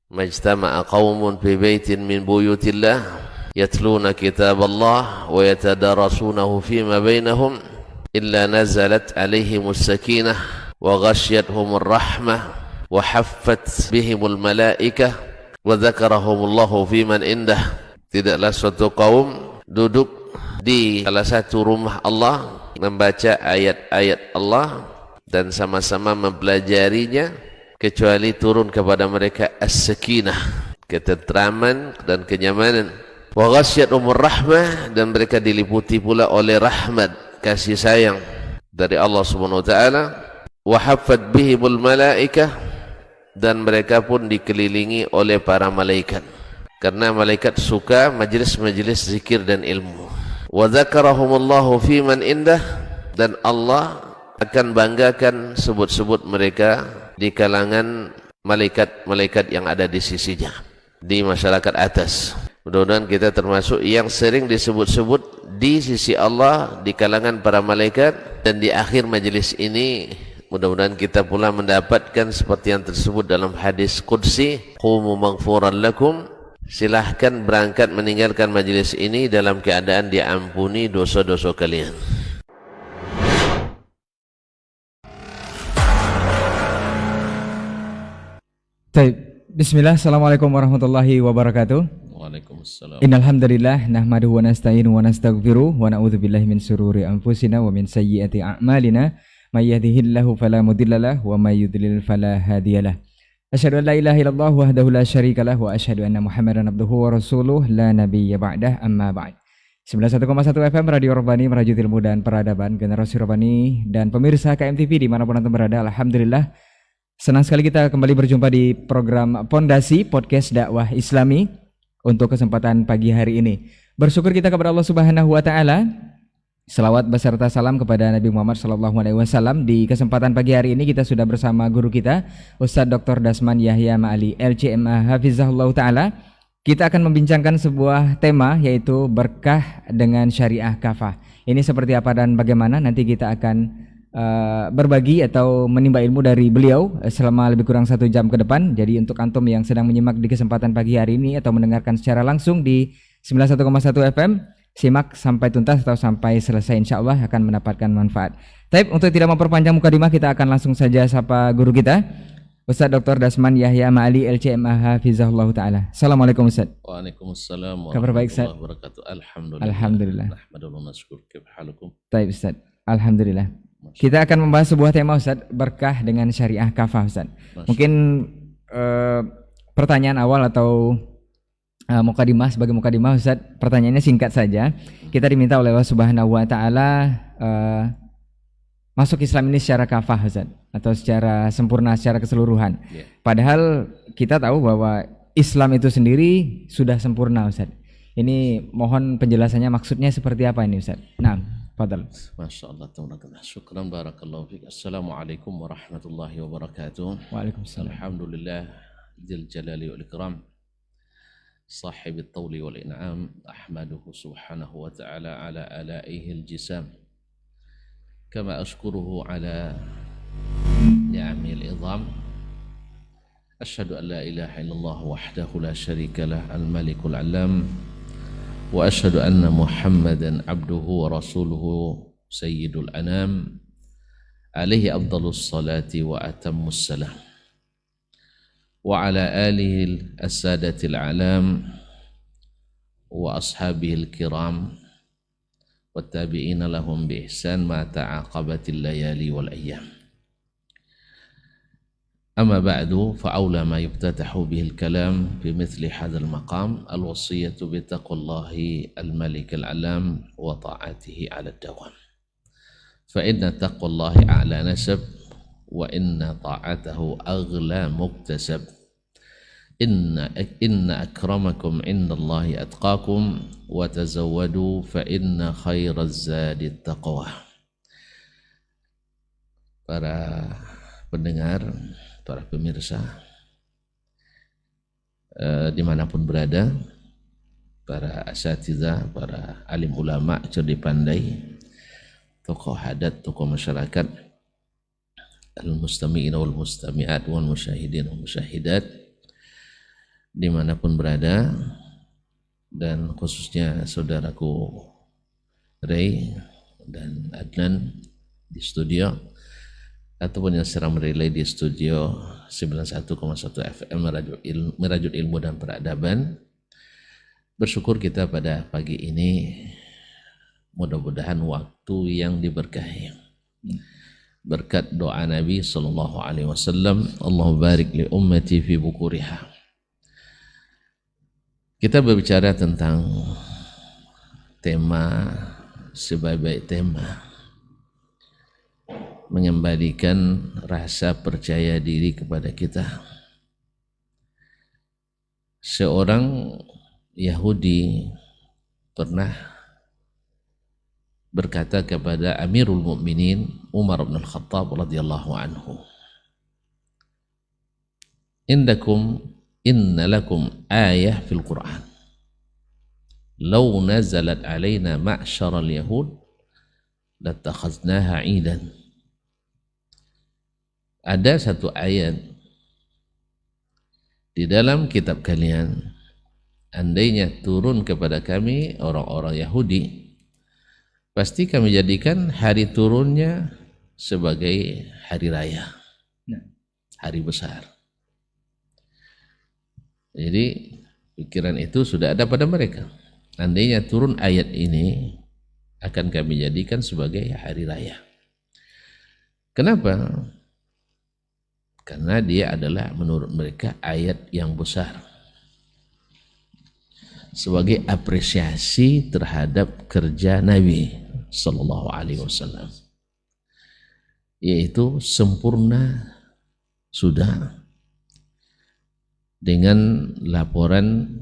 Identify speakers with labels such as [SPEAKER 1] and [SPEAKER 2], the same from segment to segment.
[SPEAKER 1] majtama'a qaumun fi baitin min buyutillah yatluna kitaballah wa yatadarasunahu fima bainahum illa nazalat alaihimus sakinah wa ghasyiyatuhumur rahmah wa haffat bihimul malaikah wa dzakarahumullahu fiman indah. Tidaklah suatu kaum duduk di salah satu rumah Allah membaca ayat-ayat Allah dan sama-sama mempelajarinya kecuali turun kepada mereka as-sakinah, ketentraman dan kenyamanan. Wa ghasyiyatuhumur rahmah, dan mereka diliputi pula oleh rahmat, kasih sayang dari Allah Subhanahu wa taala. Wa haffat bihimul malaikah, dan mereka pun dikelilingi oleh para malaikat, karena malaikat suka majelis-majelis zikir dan ilmu. Wa dzakarahumullahu fiman indah, dan Allah akan banggakan sebut-sebut mereka di kalangan malaikat-malaikat yang ada di sisinya, di masyarakat atas. Mudah-mudahan kita termasuk yang sering disebut-sebut di sisi Allah di kalangan para malaikat, dan di akhir majelis ini mudah-mudahan kita pula mendapatkan seperti yang tersebut dalam hadis qudsi, qumu maghfuran lakum, silahkan berangkat meninggalkan majelis ini dalam keadaan diampuni dosa-dosa kalian.
[SPEAKER 2] Bismillah, assalamualaikum warahmatullahi wabarakatuh.
[SPEAKER 1] Waalaikumsalam.
[SPEAKER 2] Innal hamdalillah nahmaduhu wa nasta'inu wa nastaghfiruh wa na'udzu billahi min shururi anfusina wa min sayyiati a'malina may yahdihillahu fala mudhillalah wa may yudlil fala hadiyalah. Asyhadu an la ilaha illallah wahdahu la syarikalah wa asyhadu anna Muhammadan abduhu wa rasuluh la nabiyya ba'dah, amma ba'd. 91,1 FM Radio Rabbani, merajut ilmu dan peradaban, generasi Rabbani dan pemirsa KMTV dimanapun anda berada. Alhamdulillah, senang sekali kita kembali berjumpa di program Pondasi Podcast Dakwah Islami untuk kesempatan pagi hari ini. Bersyukur kita kepada Allah Subhanahu wa taala. Selawat beserta salam kepada Nabi Muhammad SAW. Di kesempatan pagi hari ini kita sudah bersama guru kita Ustadz Dr. Dasman Yahya Ma'ali LCMA Hafizahullah Ta'ala. Kita akan membincangkan sebuah tema, yaitu berkah dengan syariah kafah. Ini seperti apa dan bagaimana, nanti kita akan berbagi atau menimba ilmu dari beliau selama lebih kurang 1 jam ke depan. Jadi untuk antum yang sedang menyimak di kesempatan pagi hari ini atau mendengarkan secara langsung di 91,1 FM, simak sampai tuntas atau sampai selesai, insya Allah akan mendapatkan manfaat. Tapi untuk tidak memperpanjang mukadimah, kita akan langsung saja sapa guru kita Ustadz Dr. Dasman Yahya Ma'ali LCMA Hafizahullah Ta'ala. Assalamualaikum Ustadz.
[SPEAKER 1] Waalaikumsalam
[SPEAKER 2] Kabar baik Ustadz?
[SPEAKER 1] wabarakatuh.
[SPEAKER 2] Alhamdulillah.
[SPEAKER 1] Nahmaduhu wa nashkur. Kaifa halukum?
[SPEAKER 2] Baik Ustadz, alhamdulillah. Kita akan membahas sebuah tema Ustadz, berkah dengan syariah kafah Ustadz. Mungkin pertanyaan awal atau mukadimah, sebagai mukadimah Ustadz, pertanyaannya singkat saja. Kita diminta oleh Allah Subhanahu wa taala masuk Islam ini secara kafah Ustadz, atau secara sempurna, secara keseluruhan. Padahal kita tahu bahwa Islam itu sendiri sudah sempurna Ustadz. Ini mohon penjelasannya, maksudnya seperti apa ini Ustadz? Nah, fadal.
[SPEAKER 1] Masyaallah, tabarakallah. Syukran, barakallahu fiik. Assalamualaikum warahmatullahi wabarakatuh.
[SPEAKER 2] Waalaikumsalam.
[SPEAKER 1] Alhamdulillah dzil jalali wal ikram. صاحب الطول والإنعام أحمده سبحانه وتعالى على آلائه الجسام كما أشكره على نعمه العظام. أشهد أن لا إله إلا الله وحده لا شريك له الملك العلام وأشهد أن محمدا عبده ورسوله سيد الأنام عليه أفضل الصلاة وأتم السلام وعلى آله السادة الأعلام وأصحابه الكرام والتابعين لهم بإحسان ما تعاقبت الليالي والأيام. أما بعد، فأولى ما يفتتح به الكلام في مثل هذا المقام الوصية بتقوى الله الملك العلام وطاعته على الدوام، فإن تقوى الله أعلى نسب وإن طاعته أغلى مكتسب. إن أكرمكم عند الله أتقاكم وتزودوا فإن خير الزاد التقوى. Para pendengar, para pemirsa dimanapun berada, para asatidzah, para alim ulama, cerdik pandai, tokoh adat, tokoh masyarakat, al-mustami'in wal mustami'at wal musyahidin wal musyahidat, dimanapun berada, dan khususnya saudaraku Ray dan Adnan di studio, ataupun yang sedang merelay di studio 91,1 FM Merajut Ilmu dan Peradaban. Bersyukur kita pada pagi ini, mudah-mudahan waktu yang diberkahi berkat doa Nabi sallallahu alaihi wasallam, Allahumma barik li ummati fi bukuriha. Kita berbicara tentang tema sebaik-baik tema, mengembalikan rasa percaya diri kepada kita. Seorang Yahudi pernah berkata kepada Amirul Mukminin Umar bin Al-Khattab radhiyallahu anhu, inna lakum ayah fil Quran law nazalat alaina ma'syaral yahud latakhaznaha 'idan. Ada satu ayat di dalam kitab kalian, andainya turun kepada kami orang-orang Yahudi, pasti kami jadikan hari turunnya sebagai hari raya, hari besar. Jadi pikiran itu sudah ada pada mereka. Andainya turun ayat ini, akan kami jadikan sebagai hari raya. Kenapa? Karena dia adalah menurut mereka ayat yang besar, sebagai apresiasi terhadap kerja Nabi sallallahu alaihi wasallam, yaitu sempurna sudah dengan laporan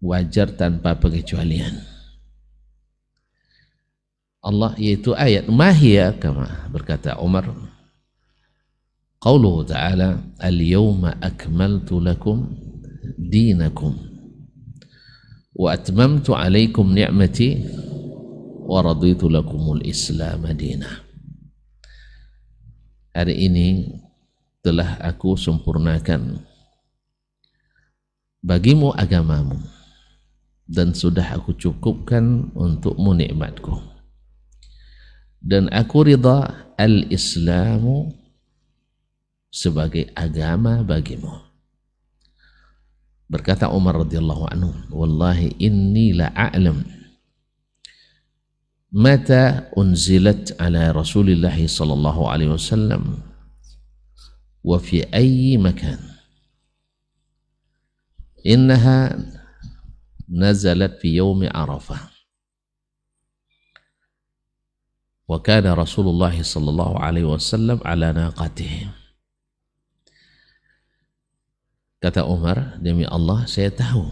[SPEAKER 1] wajar tanpa pengecualian. Allah, yaitu ayat mahia, kama berkata Umar, qauluhu ta'ala al-yawma akmaltu lakum dinakum wa atmamtu alaikum ni'mati wa raditu lakumul islam madinah. Hari ini telah aku sempurnakan bagimu agamamu, dan sudah aku cukupkan untukmu nikmatku, dan aku ridha al-islamu sebagai agama bagimu. Berkata Umar radhiyallahu anhu, wallahi inni la a'lam mata unzilat ala Rasulillah sallallahu alaihi wasallam wa fi ayyi makan, innaha nazalat fi yaumi Arafah wa kana Rasulullah sallallahu alaihi wasallam ala naqatihi. Kata Umar, demi Allah saya tahu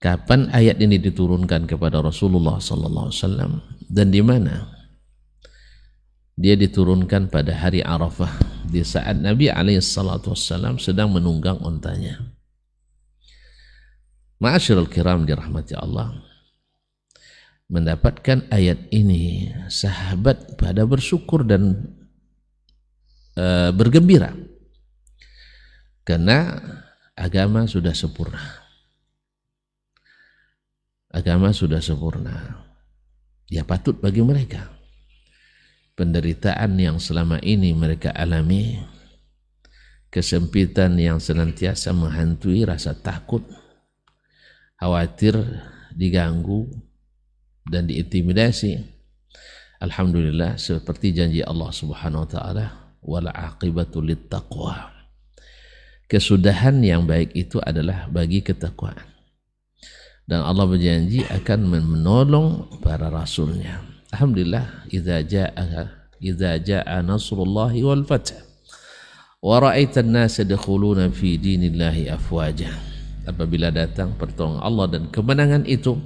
[SPEAKER 1] kapan ayat ini diturunkan kepada Rasulullah sallallahu alaihi wasallam dan di mana. Dia diturunkan pada hari Arafah, di saat Nabi alaihi salatu wasallam sedang menunggang ontanya. Ma'asyiral kiram dirahmati Allah, mendapatkan ayat ini sahabat pada bersyukur dan bergembira, karena agama sudah sempurna. Agama sudah sempurna. Ya patut bagi mereka penderitaan yang selama ini mereka alami, kesempitan yang senantiasa menghantui rasa takut, khawatir diganggu dan diintimidasi. Alhamdulillah, seperti janji Allah Subhanahu wa taala, wal aqibatu littaqwa. Kesudahan yang baik itu adalah bagi ketakwaan. Dan Allah berjanji akan menolong para rasulnya. Alhamdulillah, idza jaa nasrullahi wal fath wa ra'aitan nasa yadkhuluna fi dinillahi afwaja. Apabila datang pertolongan Allah dan kemenangan itu,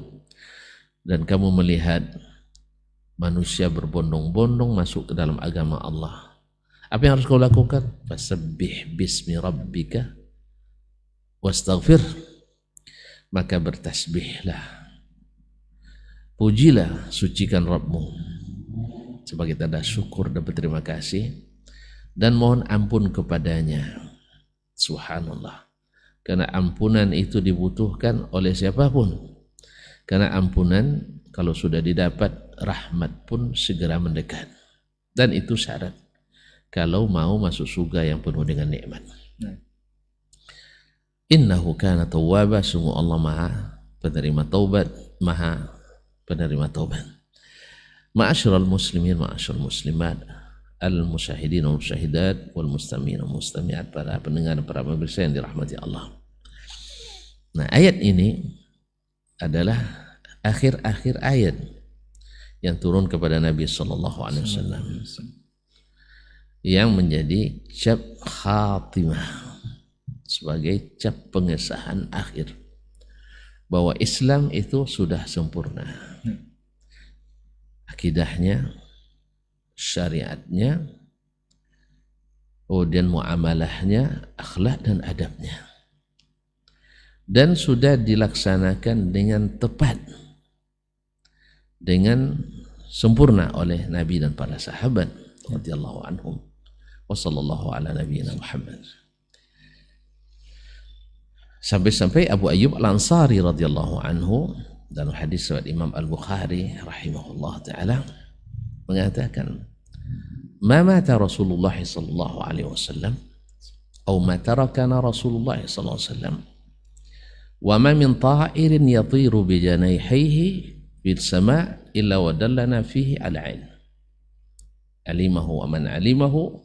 [SPEAKER 1] dan kamu melihat manusia berbondong-bondong masuk ke dalam agama Allah, apa yang harus kau lakukan? Fasabbih bismi rabbika wastaghfir. Maka bertasbihlah, pujilah, sucikan Rabbmu sebagai tanda syukur dan berterima kasih, dan mohon ampun kepadanya. Subhanallah, Karena ampunan itu dibutuhkan oleh siapapun. Karena ampunan kalau sudah didapat, rahmat pun segera mendekat. Dan itu syarat kalau mau masuk surga yang penuh dengan nikmat. Innahu kana tawwaba, sungguh Allah Maha penerima taubat, Maha penerima taubat. Ma'asyiral muslimin, ma'asyiral muslimat, al-musyahidin wal musyahidat wal mustami'in wal mustami'at, para pendengar, para pemirsa yang dirahmati Allah. Nah, ayat ini adalah akhir-akhir ayat yang turun kepada Nabi sallallahu alaihi wasallam yang menjadi cap khatimah, sebagai cap pengesahan akhir bahwa Islam itu sudah sempurna. Akidahnya, syariatnya, kemudian muamalahnya, akhlak dan adabnya, dan sudah dilaksanakan dengan tepat, dengan sempurna oleh Nabi dan para sahabat radhiyallahu anhum. Wa sallallahu ala nabiyyina Muhammad. Sampai-sampai Abu Ayyub Al-Ansari radhiyallahu anhu dalam hadis riwayat Imam Al-Bukhari rahimahullah taala mengatakan, "Ma mata Rasulullah sallallahu alaihi wasallam atau ma tarakana Rasulullah sallallahu alaihi wasallam wa ma min ta'irin yatiru bi janayhihi fil sama' illa wa dallana fihi ala ilm alimahu wa man alimahu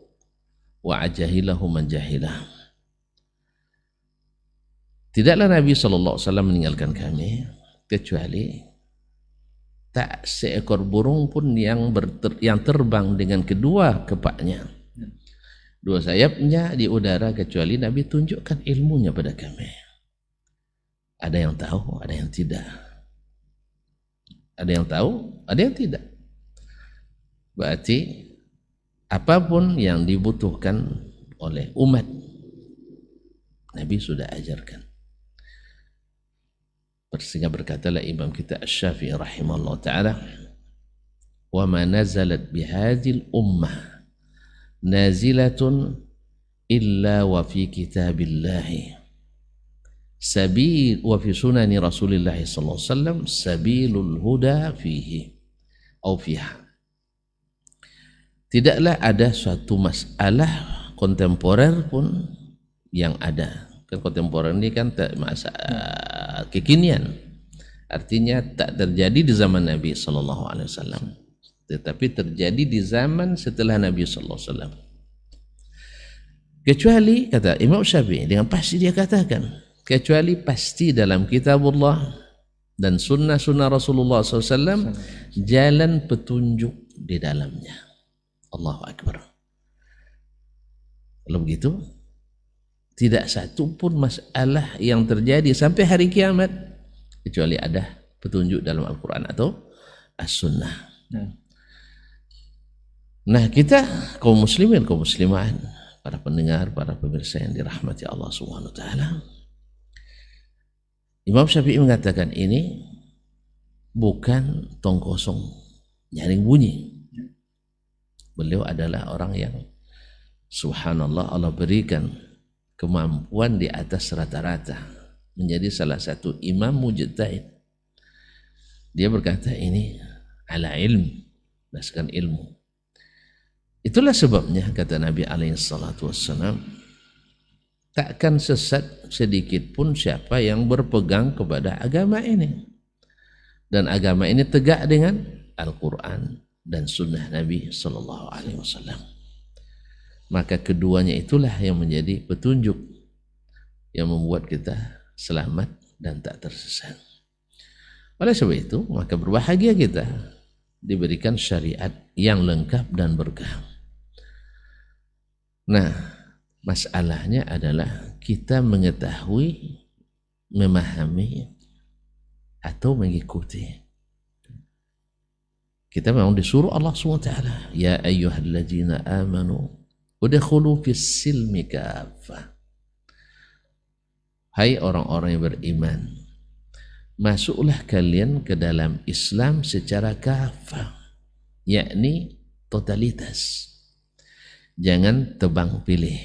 [SPEAKER 1] wa ajahilahu man jahilahu." Tidaklah Nabi SAW meninggalkan kami kecuali tak seekor burung pun yang terbang dengan kedua kepaknya, dua sayapnya di udara, kecuali Nabi tunjukkan ilmunya pada kami. Ada yang tahu, ada yang tidak. Ada yang tahu, ada yang tidak. Berarti apapun yang dibutuhkan oleh umat, Nabi sudah ajarkan. Sehingga berkatalah Imam kita Asy-Syafi'i rahimahullah ta'ala, wa ma nazalat bihadhil ummah nazilatun illa wa fi kitabillahi sabil wa fi sunani Rasulillah sallallahu alaihi wasallam sabilul huda fihi au fiha. Tidaklah ada suatu masalah kontemporer pun yang ada. Kan kontemporer ini kan masa kekinian, artinya tak terjadi di zaman Nabi sallallahu alaihi wasallam, tetapi terjadi di zaman setelah Nabi sallallahu alaihi wasallam. Kecuali, kata Imam Syafi'i dengan pasti dia katakan, kecuali pasti dalam kitabullah dan sunnah-sunnah Rasulullah SAW jalan petunjuk di dalamnya. Allahu Akbar. Kalau begitu, tidak satu pun masalah yang terjadi sampai hari kiamat kecuali ada petunjuk dalam Al-Quran atau As-Sunnah. Nah, kita kaum muslimin, kaum muslimat, para pendengar, para pemirsa yang dirahmati Allah Subhanahu wa taala, Imam Syafi'i mengatakan ini bukan tong kosong nyaring bunyi. Beliau adalah orang yang subhanallah, Allah berikan kemampuan di atas rata-rata, menjadi salah satu imam mujtahid. Dia berkata ini ala ilm, berdasarkan ilmu. Itulah sebabnya kata Nabi alaihi salatu wassalam, takkan sesat sedikit pun siapa yang berpegang kepada agama ini, dan agama ini tegak dengan Al-Quran dan sunnah Nabi sallallahu alaihi wasallam. Maka keduanya itulah yang menjadi petunjuk yang membuat kita selamat dan tak tersesat. Oleh sebab itu, maka berbahagia kita diberikan syariat yang lengkap dan berkah. Nah, masalahnya adalah kita mengetahui, memahami, atau mengikuti. Kita memang disuruh Allah SWT, ya ayyuhalladzina amanu udkhulu fis silmi kaffah. Hai orang-orang yang beriman, masuklah kalian ke dalam Islam secara kafah, yakni totalitas. Jangan tebang pilih,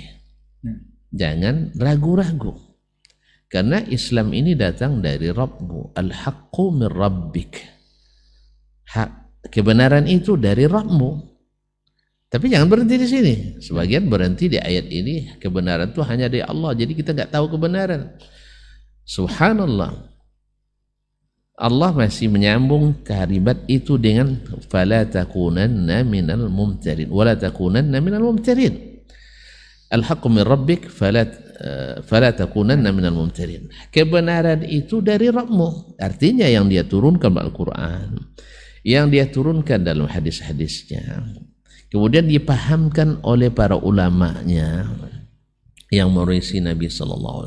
[SPEAKER 1] jangan ragu-ragu. Karena Islam ini datang dari Rabbmu. Al-haqqu min rabbik. Kebenaran itu dari Rabbmu. Tapi jangan berhenti di sini. Sebagian berhenti di ayat ini, kebenaran itu hanya dari Allah. Jadi kita nggak tahu kebenaran. Subhanallah. Allah masih menyambung kalimat itu dengan fala takunanna minal mumtarin wala takunanna minal mumtarin. Al-haqqu min rabbik fala takunanna minal mumtarin. Kebenaran itu dari Rabbmu. Artinya yang dia turunkan Al-Quran, yang dia turunkan dalam hadis-hadisnya, kemudian dipahamkan oleh para ulamanya yang merisi Nabi SAW,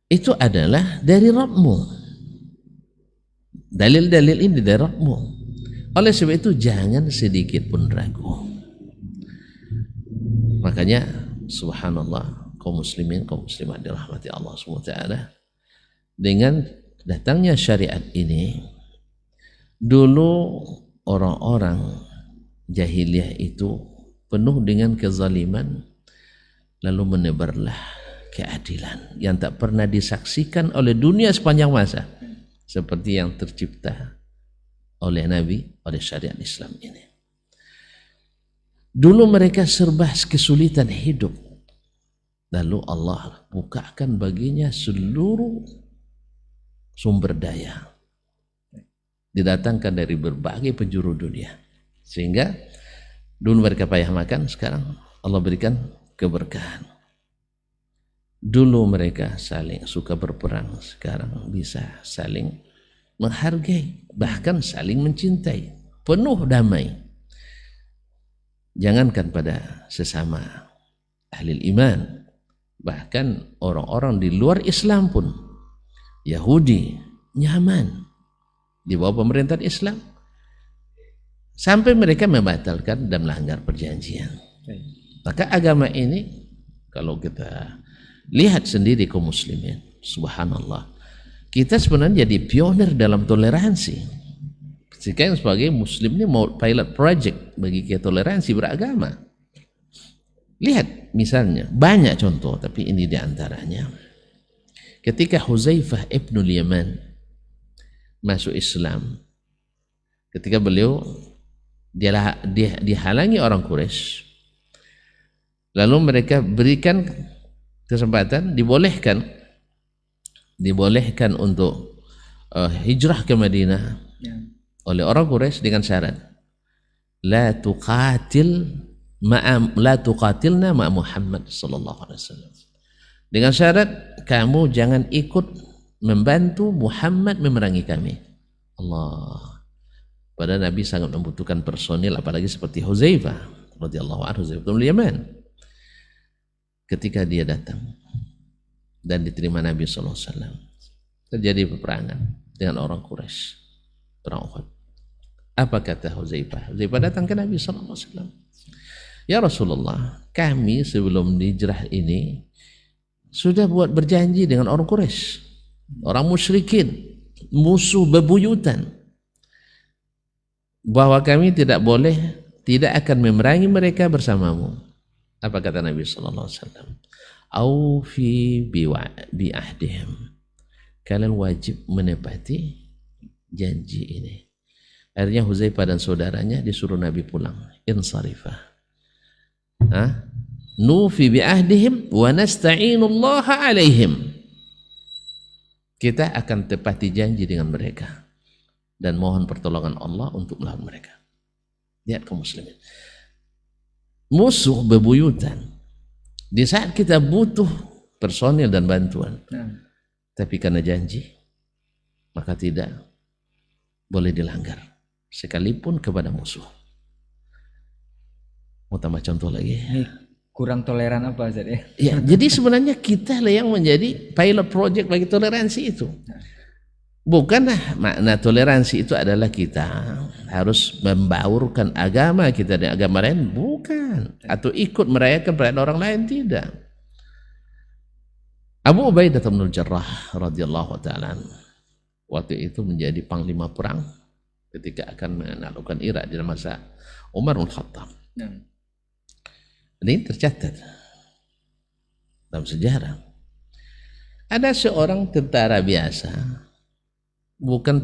[SPEAKER 1] itu adalah dari Rabbmu. Dalil-dalil ini dari Rabbmu. Oleh sebab itu jangan sedikit pun ragu. Makanya subhanallah, kaum muslimin, kaum muslimat dirahmati Allah SWT, dengan datangnya syariat ini, dulu orang-orang jahiliyah itu penuh dengan kezaliman, lalu menebarlah keadilan yang tak pernah disaksikan oleh dunia sepanjang masa, seperti yang tercipta oleh Nabi, oleh syariat Islam ini. Dulu mereka serba kesulitan hidup, lalu Allah bukakan baginya seluruh sumber daya, didatangkan dari berbagai penjuru dunia, sehingga dulu mereka payah makan, sekarang Allah berikan keberkahan. Dulu mereka saling suka berperang, sekarang bisa saling menghargai, bahkan saling mencintai, penuh damai. Jangankan pada sesama ahli iman, bahkan orang-orang di luar Islam pun, Yahudi nyaman di bawah pemerintahan Islam, sampai mereka membatalkan dan melanggar perjanjian. Maka agama ini, kalau kita lihat sendiri kaum muslimin, subhanallah, kita sebenarnya jadi pionir dalam toleransi. Sekarang sebagai muslim ini mau pilot project bagi toleransi beragama. Lihat misalnya, banyak contoh, tapi ini diantaranya. Ketika Huzaifah ibnul Yaman masuk Islam, ketika beliau dihalangi orang Quraisy, lalu mereka berikan kesempatan, dibolehkan untuk hijrah ke Madinah oleh orang Quraisy dengan syarat la tuqatilna ma Muhammad sallallahu alaihi wasallam, dengan syarat kamu jangan ikut membantu Muhammad memerangi kami. Allah, padahal Nabi sangat membutuhkan personil, apalagi seperti Huzaifah radhiyallahu anhu, Huzaifah bin Yaman. Ketika dia datang dan diterima Nabi sallallahu alaihi wasallam, terjadi peperangan dengan orang Quraisy, perang Uhud. Apa kata Huzaifah? Huzaifah datang ke Nabi sallallahu alaihi wasallam. Ya Rasulullah, kami sebelum hijrah ini sudah buat berjanji dengan orang Quraisy, orang musyrikin, musuh bebuyutan, bahwa kami tidak akan memerangi mereka bersamamu. Apa kata Nabi sallallahu alaihi wasallam? Aufi bi ahdihim. Kalian wajib menepati janji ini. Akhirnya Huzaifah dan saudaranya disuruh Nabi pulang. Insarifah. Nufi bi ahdihim wa nasta'inullaha alaihim. Kita akan tepati janji dengan mereka dan mohon pertolongan Allah untuk melawan mereka. Lihat kaum muslimin. Musuh bebuyutan. Di saat kita butuh personil dan bantuan, tapi karena janji, maka tidak boleh dilanggar, sekalipun kepada musuh. Mau tambah contoh lagi?
[SPEAKER 2] Ini kurang toleran apa Ustaz ya?
[SPEAKER 1] Ya, jadi sebenarnya kita lah yang menjadi pilot project bagi toleransi itu. Bukanlah makna toleransi itu adalah kita harus membaurkan agama kita dengan agama lain, bukan. Atau ikut merayakan perayaan orang lain, tidak. Abu Ubaidah bin Jarrah radhiyallahu ta'ala waktu itu menjadi panglima perang ketika akan menaklukkan Irak di masa Umar bin Khattab. Ini tercatat dalam sejarah. Ada seorang tentara biasa, bukan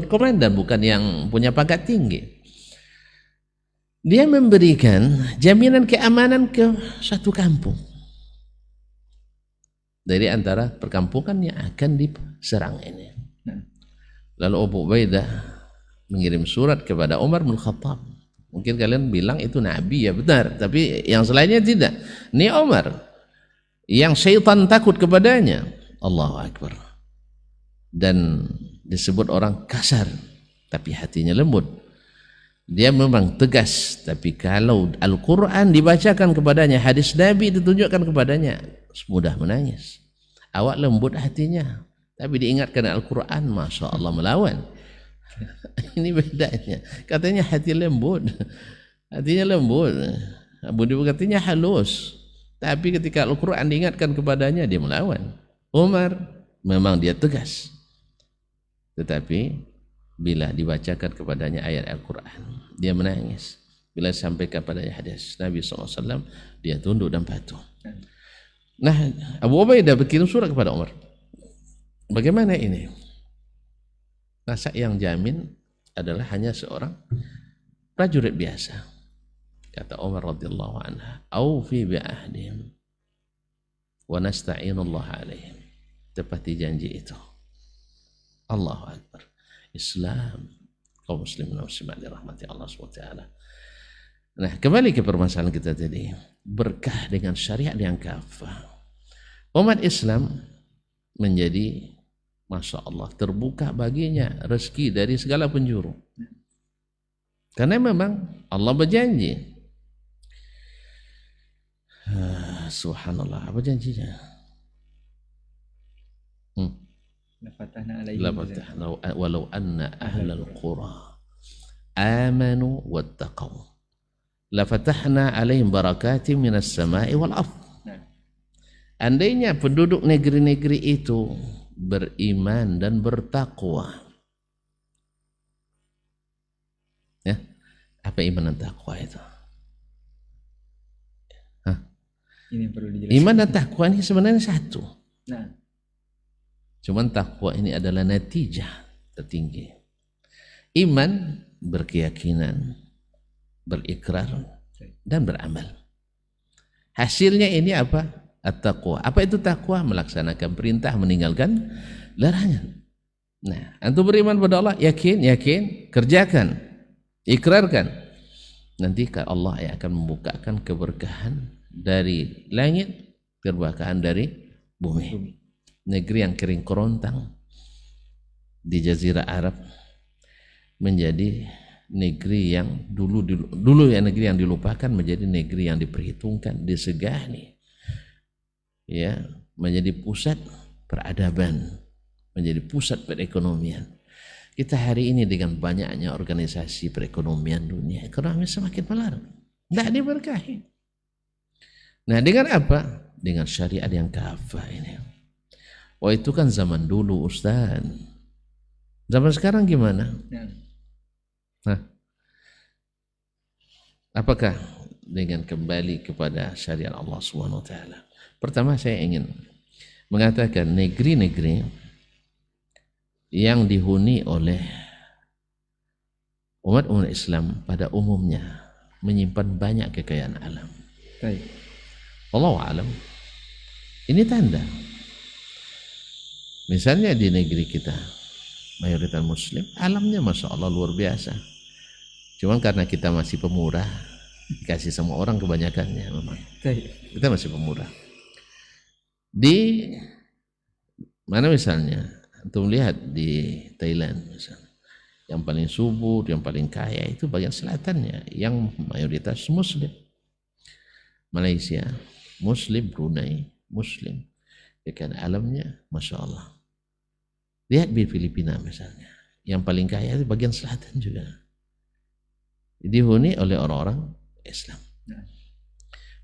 [SPEAKER 1] komandan, bukan yang punya pangkat tinggi. Dia memberikan jaminan keamanan ke satu kampung dari antara perkampungan yang akan diserang ini. Lalu Abu Ubaidah mengirim surat kepada Umar bin Khattab. Mungkin kalian bilang itu Nabi, ya benar, tapi yang selainnya tidak. Ini Umar yang syaitan takut kepadanya. Allahu Akbar. Dan disebut orang kasar tapi hatinya lembut. Dia memang tegas, tapi kalau Al-Quran dibacakan kepadanya, hadis Nabi ditunjukkan kepadanya, mudah menangis. Awak lembut hatinya, tapi diingatkan Al-Quran, Masya Allah, melawan. Ini bedanya. Katanya hati lembut, hatinya lembut, katanya halus, tapi ketika Al-Quran diingatkan kepadanya, dia melawan. Umar memang dia tegas, tetapi bila dibacakan kepadanya ayat Al-Quran, dia menangis. Bila sampai kepadanya hadis Nabi SAW, dia tunduk dan patuh. Nah, Abu Ubaidah berkirim surat kepada Umar. Bagaimana ini? Masa yang jamin adalah hanya seorang prajurit biasa. Kata Umar radhiyallahu anhu, "Aufi bi'ahdihim wa nasta'inullah alaihim." Tepati janji itu. Allahu Akbar. Islam, kaum muslimin dan muslimat dirahmati Allah SWT. Nah, kembali ke permasalahan kita tadi, berkah dengan syariat yang kafah. Umat Islam menjadi, Masya Allah, terbuka baginya rezeki dari segala penjuru. Karena memang Allah berjanji. Subhanallah, apa janjinya? Walau anna ahlal qura amanu wattaqaw lafatahna alaihim barakatim minas sama'i wal ardh. Andainya penduduk negeri-negeri itu beriman dan bertakwa. Ya, apa iman dan takwa itu? Ini perlu dijelaskan. Iman dan takwa ini sebenarnya satu. Nah, cuman takwa ini adalah natijah tertinggi. Iman berkeyakinan, berikrar, dan beramal. Hasilnya ini apa? At-taqwa. Apa itu takwa? Melaksanakan perintah, meninggalkan larangan. Nah, antum beriman pada Allah, yakin, kerjakan, ikrarkan. Nanti Allah yang akan membukakan keberkahan dari langit, keberkahan dari bumi. Negeri yang kering kerontang di Jazirah Arab menjadi negeri yang dulu ya negeri yang dilupakan menjadi negeri yang diperhitungkan, disegani, ya, menjadi pusat peradaban, menjadi pusat perekonomian. Kita hari ini dengan banyaknya organisasi perekonomian dunia, ekonomi semakin melarat, tidak diberkahi. Nah, dengan apa? Dengan syariat yang kafah ini. Oh, itu kan zaman dulu, Ustaz. Zaman sekarang gimana? Nah, apakah dengan kembali kepada syariat Allah SWT? Pertama, saya ingin mengatakan negeri-negeri yang dihuni oleh umat Islam pada umumnya menyimpan banyak kekayaan alam. Wallahu a'lam. Ini tanda. Misalnya di negeri kita mayoritas muslim, alamnya Masya Allah luar biasa. Cuman karena kita masih pemurah, dikasih sama orang kebanyakannya memang. Kita masih pemurah. Di mana misalnya, untuk melihat di Thailand misalnya, yang paling subur, yang paling kaya itu bagian selatannya, yang mayoritas muslim. Malaysia muslim, Brunei muslim. Ikan alamnya Masya Allah. Lihat di Filipina misalnya, yang paling kaya itu bagian selatan juga, dihuni oleh orang-orang Islam.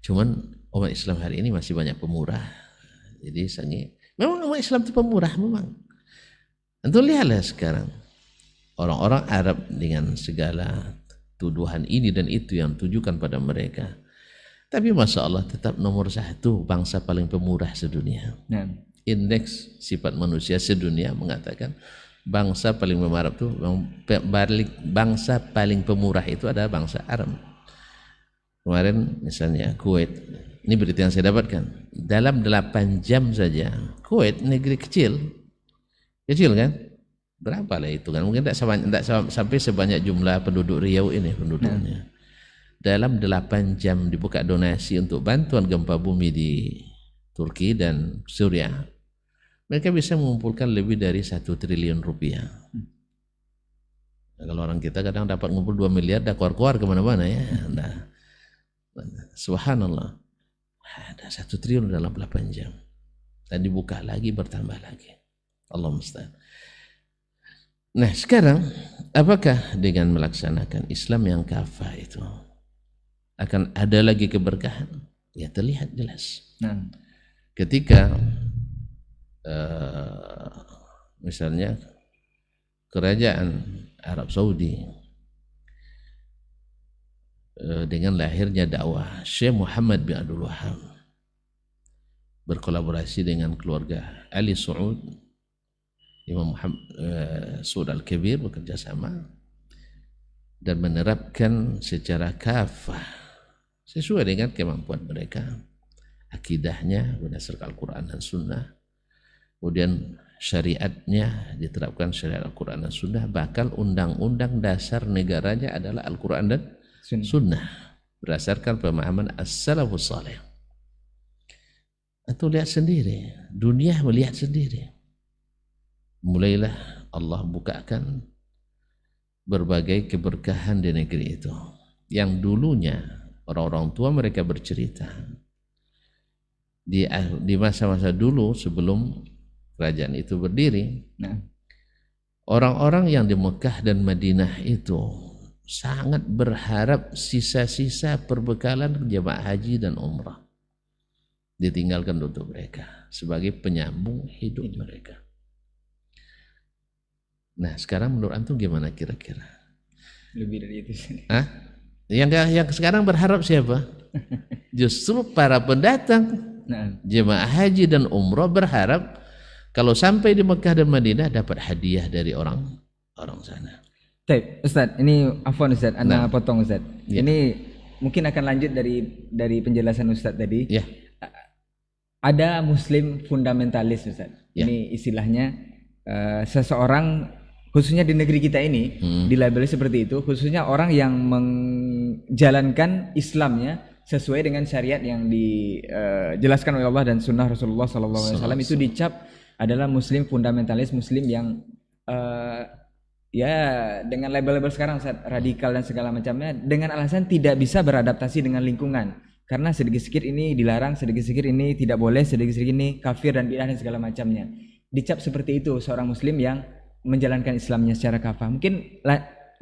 [SPEAKER 1] Cuman umat Islam hari ini masih banyak pemurah. Jadi memang umat Islam itu pemurah memang. Untuk lihatlah sekarang orang-orang Arab dengan segala tuduhan ini dan itu yang tujukan pada mereka. Tapi Masya Allah tetap nomor 1 bangsa paling pemurah sedunia.
[SPEAKER 2] Nah,
[SPEAKER 1] Indeks sifat manusia sedunia mengatakan bangsa paling pemurah itu, bangsa paling pemurah itu adalah bangsa Arab. Kemarin misalnya Kuwait, ini berita yang saya dapatkan, dalam 8 jam saja Kuwait, negeri kecil kan, berapa lah itu kan, mungkin tidak sampai sebanyak jumlah penduduk Riau ini penduduknya. Dalam 8 jam dibuka donasi untuk bantuan gempa bumi di Turki dan Suriah, mereka bisa mengumpulkan lebih dari 1 triliun rupiah. Nah, kalau orang kita kadang dapat ngumpul 2 miliar dah keluar kemana-mana ya. Nah, subhanallah, ada 1 triliun dalam 8 jam dan dibuka lagi, bertambah lagi. Allah musta'an. Nah sekarang apakah dengan melaksanakan Islam yang kafah itu akan ada lagi keberkahan? Ya terlihat jelas. Ketika misalnya kerajaan Arab Saudi dengan lahirnya dakwah Syekh Muhammad bin Abdul Wahab berkolaborasi dengan keluarga Ali Saud, Imam Muhammad Saud Al-Kabir, bekerja sama dan menerapkan secara kafah sesuai dengan kemampuan mereka, akidahnya berdasarkan Al-Quran dan Sunnah, kemudian syariatnya diterapkan syariat Al-Quran dan Sunnah, bahkan undang-undang dasar negaranya adalah Al-Quran dan Sunnah berdasarkan pemahaman as-salafus salih. Atau lihat sendiri, dunia melihat sendiri, mulailah Allah bukakan berbagai keberkahan di negeri itu yang dulunya orang-orang tua mereka bercerita di masa-masa dulu sebelum kerajaan itu berdiri. Orang-orang yang di Mekah dan Madinah itu sangat berharap sisa-sisa perbekalan jemaah haji dan umrah ditinggalkan untuk mereka sebagai penyambung hidup mereka. Nah sekarang menurut antum gimana kira-kira?
[SPEAKER 2] Lebih dari itu sih.
[SPEAKER 1] Yang sekarang berharap siapa? Justru para pendatang jemaah haji dan umrah berharap kalau sampai di Mekah dan Madinah dapat hadiah dari orang sana.
[SPEAKER 2] Baik, Ustaz, ini afwan Ustaz, Anda potong Ustaz. Ya. Ini mungkin akan lanjut dari penjelasan Ustaz tadi. Ya. Ada Muslim fundamentalis Ustaz. Ya. Ini istilahnya seseorang khususnya di negeri kita ini dilabeli seperti itu, khususnya orang yang menjalankan Islamnya sesuai dengan syariat yang dijelaskan oleh Allah dan Sunnah Rasulullah SAW, itu dicap adalah Muslim fundamentalis, Muslim yang ya dengan label-label sekarang radikal dan segala macamnya, dengan alasan tidak bisa beradaptasi dengan lingkungan karena sedikit-sedikit ini dilarang, sedikit-sedikit ini tidak boleh, sedikit-sedikit ini kafir dan bid'ah dan segala macamnya. Dicap seperti itu seorang Muslim yang menjalankan Islamnya secara kafah. Mungkin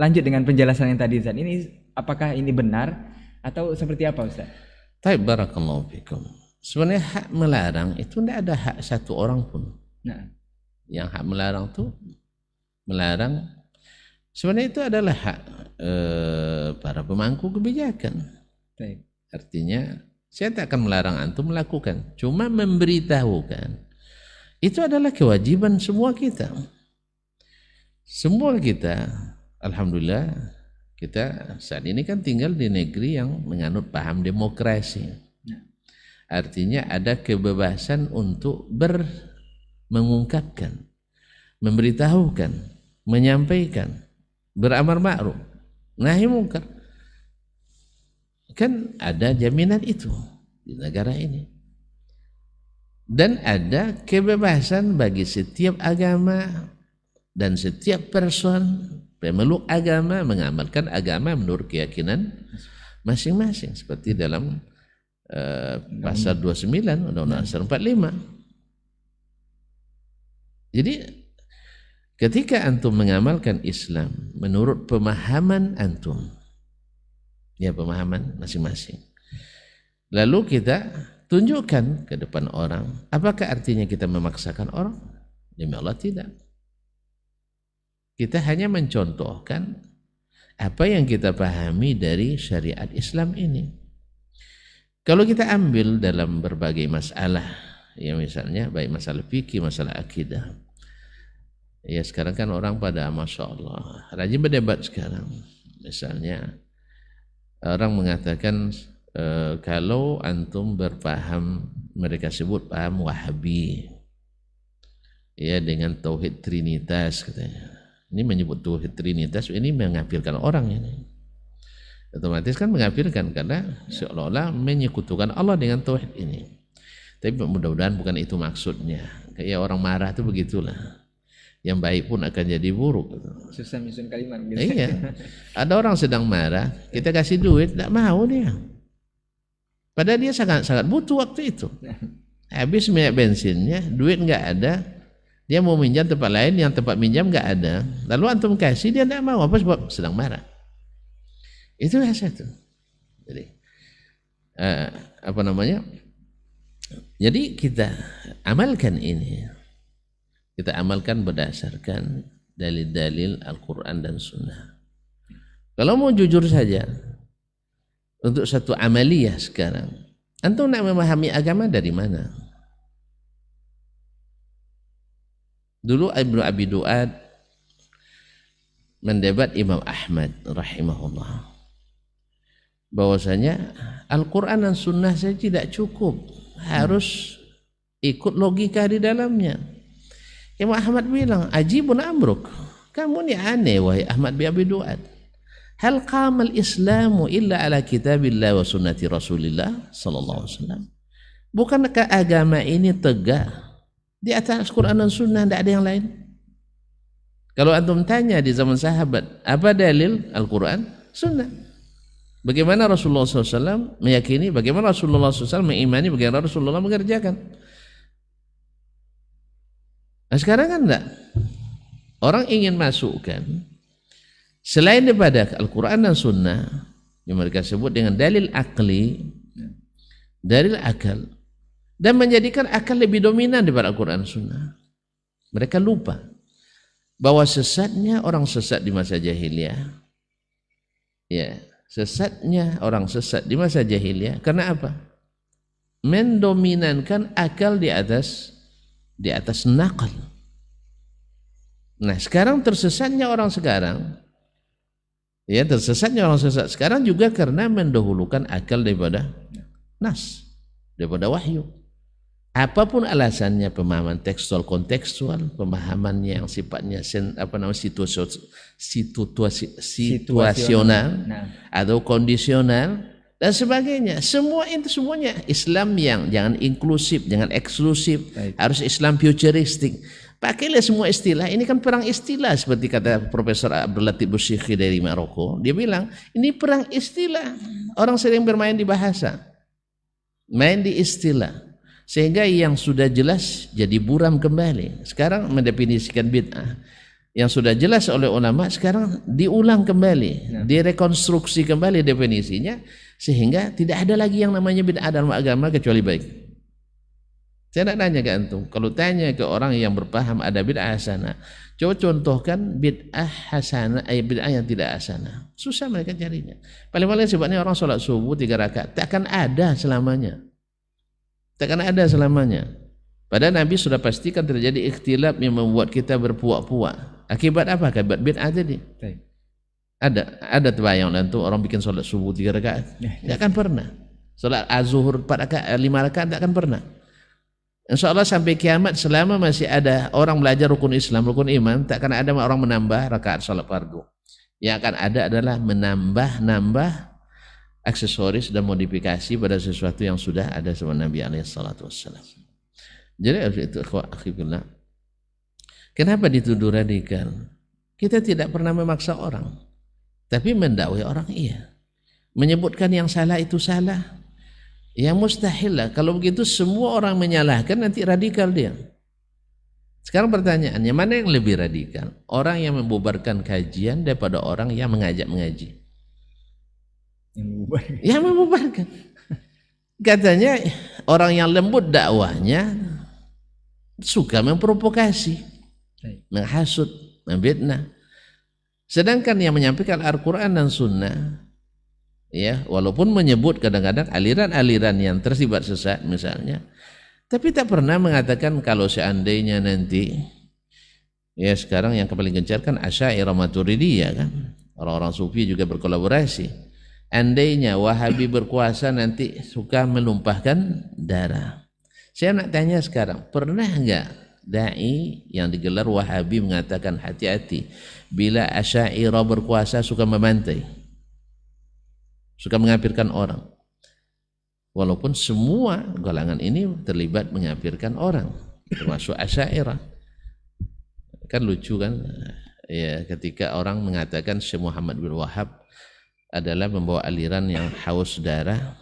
[SPEAKER 2] lanjut dengan penjelasan yang tadi Ustaz. Ini apakah ini benar atau seperti apa Ustaz?
[SPEAKER 1] Baik, barakallahu fikum. Sebenarnya hak melarang itu tidak ada hak satu orang pun. Yang hak melarang itu melarang sebenarnya itu adalah hak para pemangku kebijakan. Baik. Artinya saya tak akan melarang antum melakukan, cuma memberitahukan. Itu adalah kewajiban semua kita. Semua kita, alhamdulillah, kita saat ini kan tinggal di negeri yang menganut paham demokrasi. Artinya ada kebebasan untuk mengungkapkan, memberitahukan, menyampaikan, beramar ma'ruf, nahi mungkar. Kan ada jaminan itu di negara ini. Dan ada kebebasan bagi setiap agama dan setiap person pemeluk agama mengamalkan agama menurut keyakinan masing-masing seperti dalam pasal 29 Undang-Undang Dasar 45. Jadi ketika antum mengamalkan Islam menurut pemahaman antum, ya pemahaman masing-masing, lalu kita tunjukkan ke depan orang, apakah artinya kita memaksakan orang? Demi Allah tidak. Kita hanya mencontohkan apa yang kita pahami dari syariat Islam ini. Kalau kita ambil dalam berbagai masalah, ya misalnya baik masalah fikih, masalah akidah, ya sekarang kan orang pada Masya Allah rajin berdebat sekarang. Misalnya orang mengatakan kalau antum berpaham, mereka sebut paham Wahabi, ya dengan tauhid trinitas katanya. Ini menyebut tauhid trinitas, ini mengafirkan orang ini. Otomatis kan mengafirkan karena seolah-olah menyekutukan Allah dengan tauhid ini. Tapi mudah-mudahan bukan itu maksudnya. Kayak orang marah itu begitulah. Yang baik pun akan jadi buruk.
[SPEAKER 2] Susah nyusun kalimat gitu.
[SPEAKER 1] Iya. Ada orang sedang marah, kita kasih duit, tidak mau dia. Padahal dia sangat butuh waktu itu. Habis minyak bensinnya, duit nggak ada. Dia mau minjam tempat lain, yang tempat minjam nggak ada. Lalu antum kasih, dia tidak mau. Apa sebab? Sedang marah. Itu satu. Jadi apa namanya? Jadi kita amalkan ini. Kita amalkan berdasarkan dalil-dalil Al-Quran dan Sunnah. Kalau mau jujur saja, untuk satu amaliyah sekarang, antum nak memahami agama dari mana? Dulu Ibnu Abi Duad mendebat Imam Ahmad rahimahullah, bahwasanya Al-Quran dan Sunnah saja tidak cukup, harus ikut logika di dalamnya. Imam Ahmad bilang, ajibun amruk, kamu ni aneh wahai Ahmad bin Abi Duad. Hal qamal islamu illa ala kitabillah wa sunnati Rasulillah sallallahu alaihi wasallam. Bukankah agama ini tegak di atas Quran dan Sunnah, tidak ada yang lain? Kalau antum tanya di zaman sahabat, apa dalil Al-Quran, Sunnah? Bagaimana Rasulullah SAW meyakini, bagaimana Rasulullah SAW mengimani, bagaimana Rasulullah mengerjakan. Nah sekarang kan enggak. Orang ingin masukkan selain daripada Al-Quran dan Sunnah yang mereka sebut dengan dalil akli, dalil akal, dan menjadikan akal lebih dominan daripada Al-Quran dan Sunnah. Mereka lupa bahwa sesatnya orang sesat di masa jahiliyah, ya, sesatnya orang sesat di masa jahiliyah karena apa? Mendominankan akal di atas nakal. Nah sekarang tersesatnya orang sekarang, ya tersesatnya orang sesat sekarang juga karena mendahulukan akal daripada nas, daripada wahyu. Apapun alasannya, pemahaman tekstual kontekstual, pemahamannya yang sifatnya situasional atau kondisional dan sebagainya. Semua itu semuanya Islam yang jangan inklusif, jangan eksklusif, harus Islam futuristik. Pakailah semua istilah. Ini kan perang istilah seperti kata Profesor Abdul Latif Busyikhi dari Maroko. Dia bilang ini perang istilah. Orang sering bermain di bahasa, main di istilah. Sehingga yang sudah jelas jadi buram kembali. Sekarang mendefinisikan bid'ah yang sudah jelas oleh ulama sekarang diulang kembali, direkonstruksi kembali definisinya, sehingga tidak ada lagi yang namanya bid'ah dalam agama kecuali baik. Saya nak nanya ke antum, kalau tanya ke orang yang berpaham ada bid'ah hasanah, coba contohkan bid'ah hasanah, bid'ah yang tidak hasanah. Susah mereka carinya. Paling-paling sebabnya orang sholat subuh 3 rakaat, takkan ada selamanya. Takkan ada selamanya. Padahal Nabi sudah pastikan terjadi ikhtilaf yang membuat kita berpuak-puak. Akibat apa? Akibat bid'ah tadi. Ada terbayang nanti orang bikin sholat subuh 3 rakaat. Tidak akan pernah. Sholat az-zuhur 4 rakaat, 5 rakaat tidak akan pernah. Insya Allah sampai kiamat selama masih ada orang belajar rukun Islam, rukun iman, tak akan ada orang menambah rakaat sholat fardu. Yang akan ada adalah menambah aksesoris dan modifikasi pada sesuatu yang sudah ada sama Nabi SAW. Jadi itu akhirnya, kenapa dituduh radikal? Kita tidak pernah memaksa orang, tapi mendakwai orang iya. Menyebutkan yang salah itu salah, ya mustahil lah. Kalau begitu semua orang menyalahkan, nanti radikal dia. Sekarang pertanyaannya, mana yang lebih radikal? Orang yang membubarkan kajian daripada orang yang mengajak mengaji? Yang membubarkan. Katanya orang yang lembut dakwahnya suka memprovokasi, menghasut, memfitnah. Sedangkan yang menyampaikan Al-Quran dan Sunnah Ya, walaupun menyebut kadang-kadang aliran-aliran yang terlibat sesat misalnya, tapi tak pernah mengatakan kalau seandainya nanti, ya sekarang yang paling gencar kan Asy'ariyah Maturidiyah kan, orang-orang sufi juga berkolaborasi. Andainya Wahabi berkuasa nanti suka menumpahkan darah. Saya nak tanya sekarang, pernah enggak dai yang digelar Wahabi mengatakan hati-hati bila Asy'ariyah berkuasa suka membantai, suka mengkafirkan orang? Walaupun semua golongan ini terlibat mengkafirkan orang, termasuk Asy'ariyah. Kan lucu kan, ya ketika orang mengatakan Syekh Muhammad bin Wahab adalah membawa aliran yang haus darah,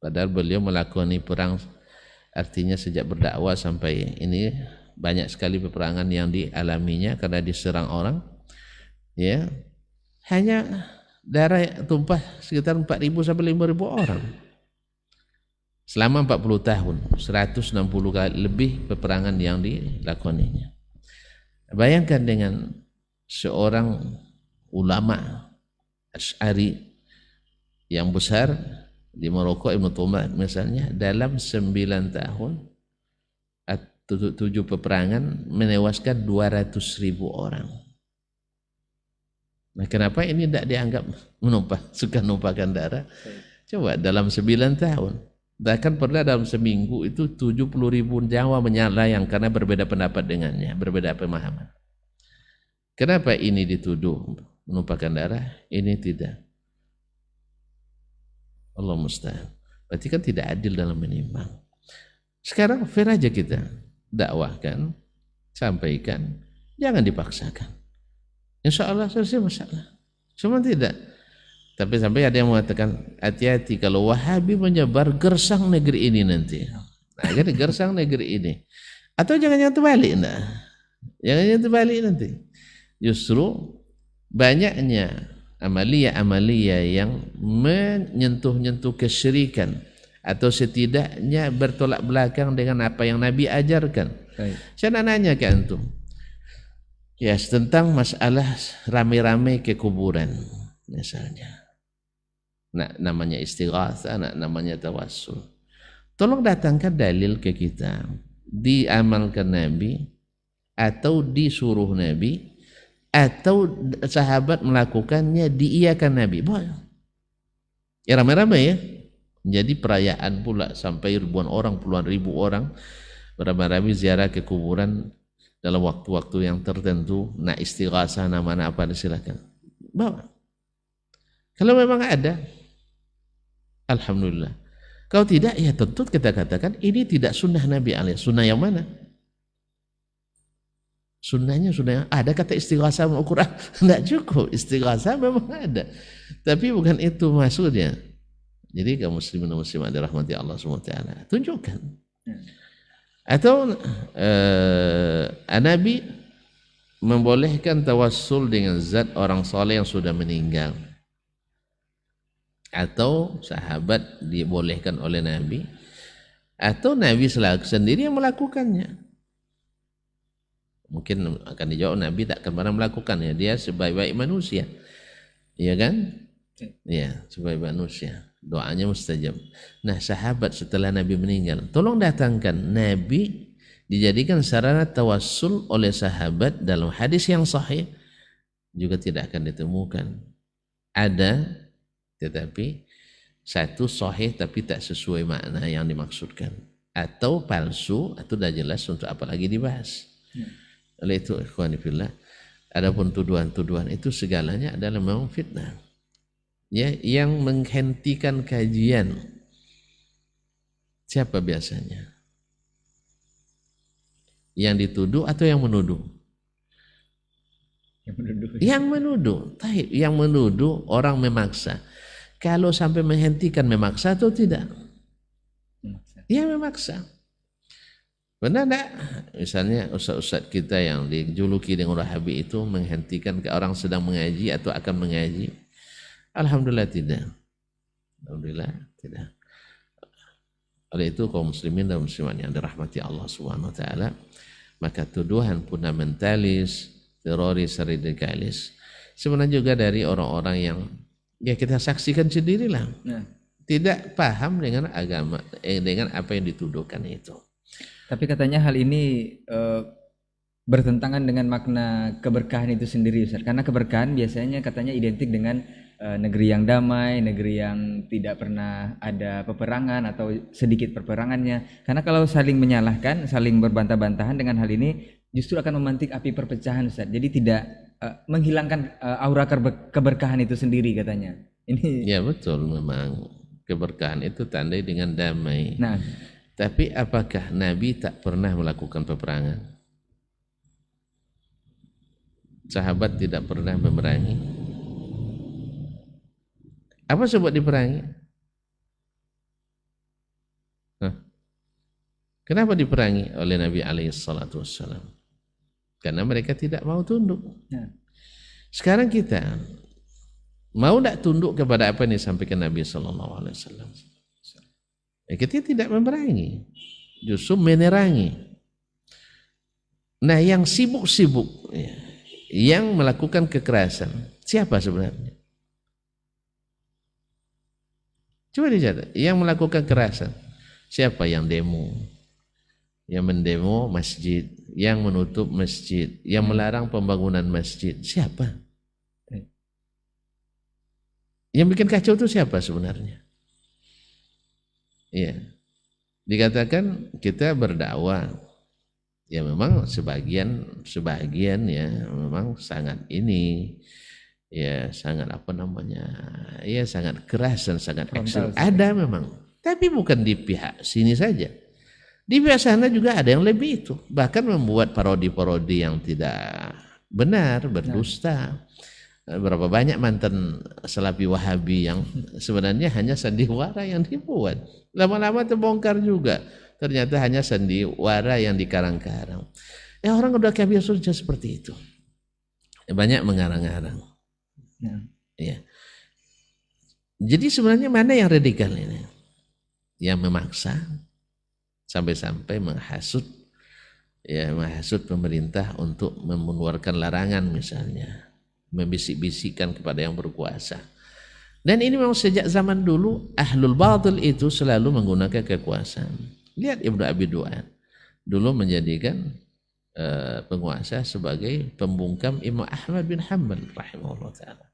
[SPEAKER 1] padahal beliau melakoni perang, artinya sejak berdakwah sampai ini banyak sekali peperangan yang dialaminya karena diserang orang, ya hanya darah tumpah sekitar 4.000 sampai 5.000 orang. Selama 40 tahun, 160 kali lebih peperangan yang dilakoninya. Bayangkan dengan seorang ulama Asy'ari yang besar di Maroko, Ibnu Tumah misalnya, dalam 9 tahun atau 7 peperangan menewaskan 200.000 orang. Nah, kenapa ini tidak dianggap suka numpahkan darah? Coba dalam 9 tahun. Bahkan pernah dalam seminggu itu 70.000 nyawa menyala yang karena berbeda pendapat dengannya, berbeda pemahaman. Kenapa ini dituduh menumpahkan darah? Ini tidak. Allah musta'an. Berarti kan tidak adil dalam menimbang. Sekarang fair aja kita dakwahkan, sampaikan, jangan dipaksakan. Insya Allah selesai masalah. Cuma tidak. Tapi sampai ada yang mengatakan hati-hati kalau Wahabi menyebar gersang negeri ini nanti. Nah, jadi gersang negeri ini. Atau jangan terbalik, nah. Jangan terbalik nanti. Justru banyaknya amalia-amalia yang menyentuh-nyentuh kesyirikan atau setidaknya bertolak belakang dengan apa yang Nabi ajarkan. Saya nak nanya ke antum. Ya, tentang masalah rame-rame ke kuburan misalnya. Nah, namanya istighatsah, namanya tawassul. Tolong datangkan dalil ke kita, diamalkan Nabi atau disuruh Nabi atau sahabat melakukannya diiyakan Nabi. Boleh. Ya ramai-ramai ya. Jadi perayaan pula sampai ribuan orang, puluhan ribu orang beramai-ramai ziarah ke kuburan dalam waktu-waktu yang tertentu. Nak istighatsah, nama apa silakan. Bawa. Kalau memang ada, alhamdulillah. Kalau tidak, ya tentu kita katakan ini tidak sunnah Nabi alaihi. Sunnah yang mana? Sunnahnya sunnah ada kata istighatsah Al-Quran. Tidak cukup, istighatsah memang ada. Tapi bukan itu maksudnya. Jadi kaum muslimin dan muslimat dirahmati Allah SWT, tunjukkan. Atau Nabi membolehkan tawassul dengan zat orang soleh yang sudah meninggal. Atau sahabat dibolehkan oleh Nabi, atau Nabi sendiri yang melakukannya. Mungkin akan dijawab Nabi tak akan pernah melakukannya, dia sebaik-baik manusia, ya kan? Ya, sebaik manusia, doanya mustajab. Nah, sahabat setelah Nabi meninggal, tolong datangkan Nabi dijadikan sarana tawassul oleh sahabat dalam hadis yang sahih, juga tidak akan ditemukan. Ada tetapi satu sahih tapi tak sesuai makna yang dimaksudkan, atau palsu, atau dah jelas untuk apa lagi dibahas. Oleh itu ikhwani fillah, adapun tuduhan-tuduhan itu segalanya adalah memang fitnah, ya, yang menghentikan kajian. Siapa biasanya? Yang dituduh atau yang menuduh? Yang menuduh. Yang menuduh orang memaksa. Kalau sampai menghentikan, memaksa atau tidak? Ya memaksa. Benar tak? Misalnya ustaz-ustaz kita yang dijuluki dengan Wahabi itu menghentikan ke orang sedang mengaji atau akan mengaji. Alhamdulillah tidak. Alhamdulillah tidak. Oleh itu kaum muslimin dan muslimat yang dirahmati Allah Subhanahu wa taala, maka tuduhan fundamentalis, teroris, radikalis sebenarnya juga dari orang-orang yang Ya kita saksikan sendirilah.
[SPEAKER 2] Nah,
[SPEAKER 1] Tidak paham dengan agama, dengan apa yang dituduhkan itu.
[SPEAKER 2] tapi katanya hal ini bertentangan dengan makna keberkahan itu sendiri, Ustaz. Karena keberkahan biasanya katanya identik dengan negeri yang damai, negeri yang tidak pernah ada peperangan atau sedikit peperangannya. Karena kalau saling menyalahkan, saling berbantah-bantahan dengan hal ini justru akan memantik api perpecahan, Ustaz. Jadi tidak menghilangkan aura keberkahan itu sendiri katanya. Ini
[SPEAKER 1] Ya betul, memang keberkahan itu tandai dengan damai.
[SPEAKER 2] nah,
[SPEAKER 1] Tapi apakah Nabi tak pernah melakukan peperangan? Sahabat tidak pernah memerangi. Apa sebab diperangi? Hah? Kenapa diperangi oleh Nabi alaihissalatu wassalam? Karena mereka tidak mau tunduk.
[SPEAKER 2] nah.
[SPEAKER 1] Sekarang kita mau tidak tunduk kepada apa yang disampaikan Nabi sallallahu alaihi wasallam? Kita tidak memerangi, justru menerangi. Nah, yang sibuk-sibuk, yang melakukan kekerasan, siapa sebenarnya? Coba dicatat, yang melakukan kekerasan, siapa yang demo? Yang mendemo masjid, yang menutup masjid, yang melarang pembangunan masjid, siapa? Yang bikin kacau itu siapa sebenarnya? Iya, dikatakan kita berdakwah, ya memang sebagian ya memang sangat ini, ya sangat apa namanya, ya sangat keras dan sangat ekstrim. Ada memang, tapi bukan di pihak sini saja. Di pihak sana juga ada yang lebih itu, bahkan membuat parodi-parodi yang tidak benar, berdusta. Berapa banyak mantan salafi wahabi yang sebenarnya hanya sandiwara yang dibuat. Lama-lama terbongkar juga. Ternyata hanya sandiwara yang dikarang-karang. Orang udah kebiasaan sudah seperti itu. Banyak mengarang-arang. Ya. Jadi sebenarnya mana yang radikal ini? Yang memaksa sampai-sampai menghasut, ya menghasut pemerintah untuk mengeluarkan larangan misalnya. Membisik-bisikkan kepada yang berkuasa. Dan ini memang sejak zaman dulu ahlul batil itu selalu menggunakan kekuasaan. Lihat Ibnu Abi Du'ad dulu menjadikan penguasa sebagai pembungkam Imam Ahmad bin Hanbal rahimahullah ta'ala.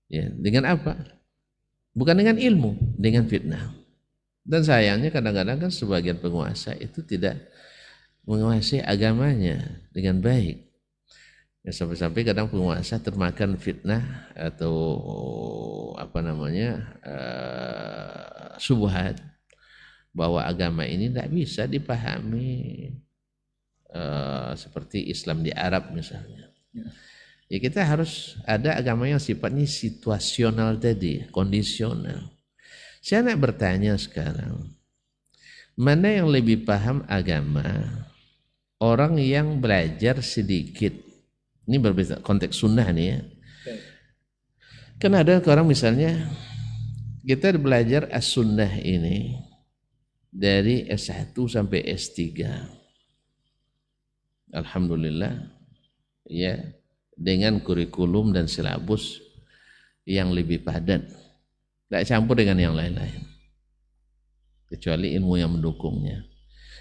[SPEAKER 1] Ya, dengan apa? Bukan dengan ilmu, dengan fitnah. Dan sayangnya kadang-kadang kan sebagian penguasa itu tidak menguasai agamanya dengan baik. Ya, sampai-sampai kadang penguasa termakan fitnah atau apa namanya syubhat bahwa agama ini tidak bisa dipahami seperti Islam di Arab misalnya. Ya kita harus ada agama yang sifatnya situasional tadi, kondisional. Saya nak bertanya sekarang, mana yang lebih paham agama? Orang yang belajar sedikit. Ini berbeda konteks sunnah nih ya. Kan ada orang misalnya kita belajar as-sunnah ini dari S1 sampai S3. Alhamdulillah ya, dengan kurikulum dan silabus yang lebih padat. Tidak campur dengan yang lain-lain. Kecuali ilmu yang mendukungnya.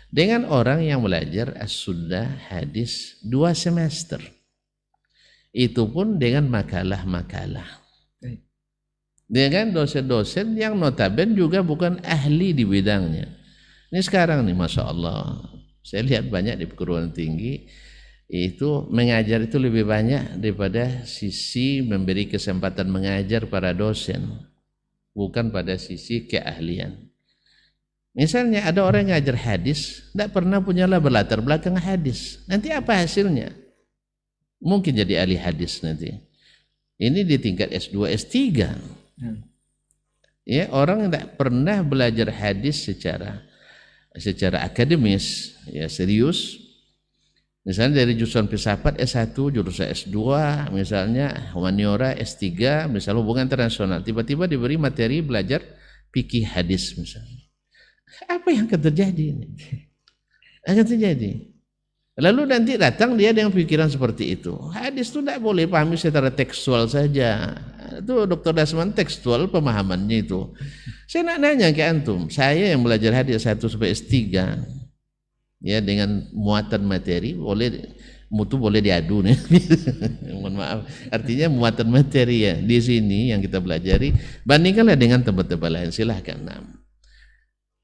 [SPEAKER 1] Dengan orang yang belajar as-sunnah hadis 2 semester. Itu pun dengan makalah-makalah. Dengan dosen-dosen yang notabene juga bukan ahli di bidangnya. Ini sekarang nih Masya Allah. Saya lihat banyak di perguruan tinggi itu mengajar itu lebih banyak daripada sisi memberi kesempatan mengajar para dosen. Bukan pada sisi keahlian. Misalnya ada orang yang ngajar hadis, tidak pernah punyalah berlatar belakang hadis. Nanti apa hasilnya? Mungkin jadi ahli hadis nanti. Ini di tingkat S2, S3. Ya, orang yang tidak pernah belajar hadis secara akademis, ya serius. Misalnya dari jurusan filsafat S1, jurusan S2, misalnya humaniora S3, misalnya hubungan internasional, tiba-tiba diberi materi belajar fikih hadis misalnya. Apa yang akan terjadi ini? Akan terjadi. Lalu nanti datang dia dengan pikiran seperti itu. Hadis itu tidak boleh pahami secara tekstual saja. Itu Dr. Dasman tekstual pemahamannya itu. Saya nak nanya ke antum, saya yang belajar hadis 1 sampai S3 ya dengan muatan materi mutu boleh diadu nih. Mohon maaf. Artinya muatan materi ya di sini yang kita pelajari bandingkanlah dengan tempat-tempat lain, silahkan.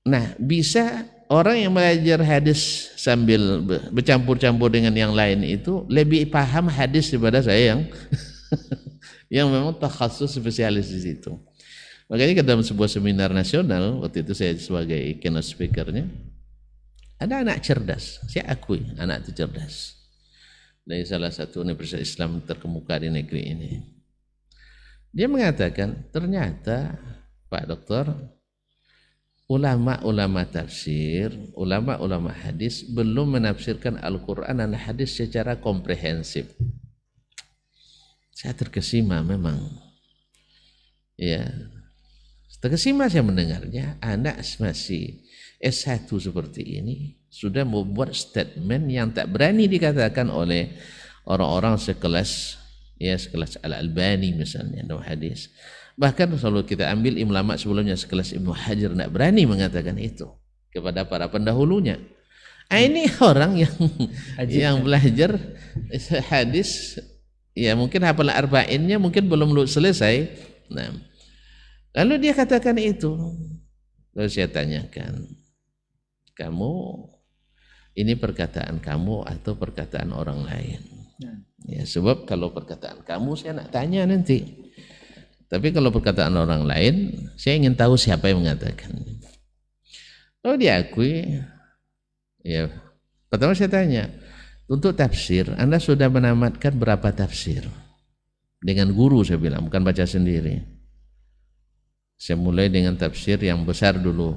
[SPEAKER 1] Nah, bisa orang yang belajar hadis sambil bercampur-campur dengan yang lain itu lebih paham hadis daripada saya yang yang memang takhasus spesialis di situ. Makanya dalam sebuah seminar nasional, waktu itu saya sebagai keynote speakernya, ada anak cerdas, saya akui anak itu cerdas, dari salah satu universitas Islam terkemuka di negeri ini. Dia mengatakan, ternyata Pak Dokter, ulama-ulama tafsir, ulama-ulama hadis belum menafsirkan Al-Quran dan hadis secara komprehensif. Saya terkesima memang, ya terkesima saya mendengarnya. Anak masih S1 seperti ini sudah membuat statement yang tak berani dikatakan oleh orang-orang sekelas Al-Albani misalnya dalam hadis. Bahkan kalau kita ambil ulama sebelumnya sekelas Ibnu Hajar tak berani mengatakan itu kepada para pendahulunya. Ini orang yang belajar hadis, ya mungkin hafal arba'innya mungkin belum selesai. Nah, lalu dia katakan itu. Lalu saya tanyakan, kamu ini perkataan kamu atau perkataan orang lain? Ya, sebab kalau perkataan kamu saya nak tanya nanti. Tapi kalau perkataan orang lain, saya ingin tahu siapa yang mengatakan. Lalu diakui, ya pertama saya tanya, untuk tafsir, Anda sudah menamatkan berapa tafsir? Dengan guru saya bilang, bukan baca sendiri. Saya mulai dengan tafsir yang besar dulu.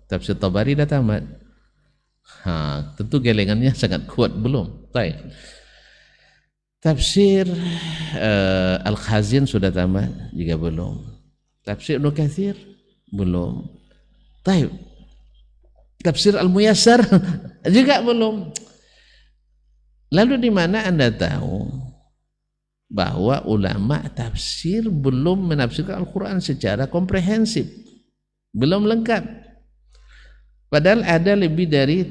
[SPEAKER 1] Tafsir Tabari dah tamat. Tentu gelengannya sangat kuat belum? Baik. Tafsir Al-Khazin sudah tamat juga belum. Tafsir Ibnu Katsir belum. Baik. Tafsir Al-Muyassar juga belum. Lalu di mana Anda tahu bahwa ulama tafsir belum menafsirkan Al-Quran secara komprehensif, belum lengkap? Padahal ada lebih dari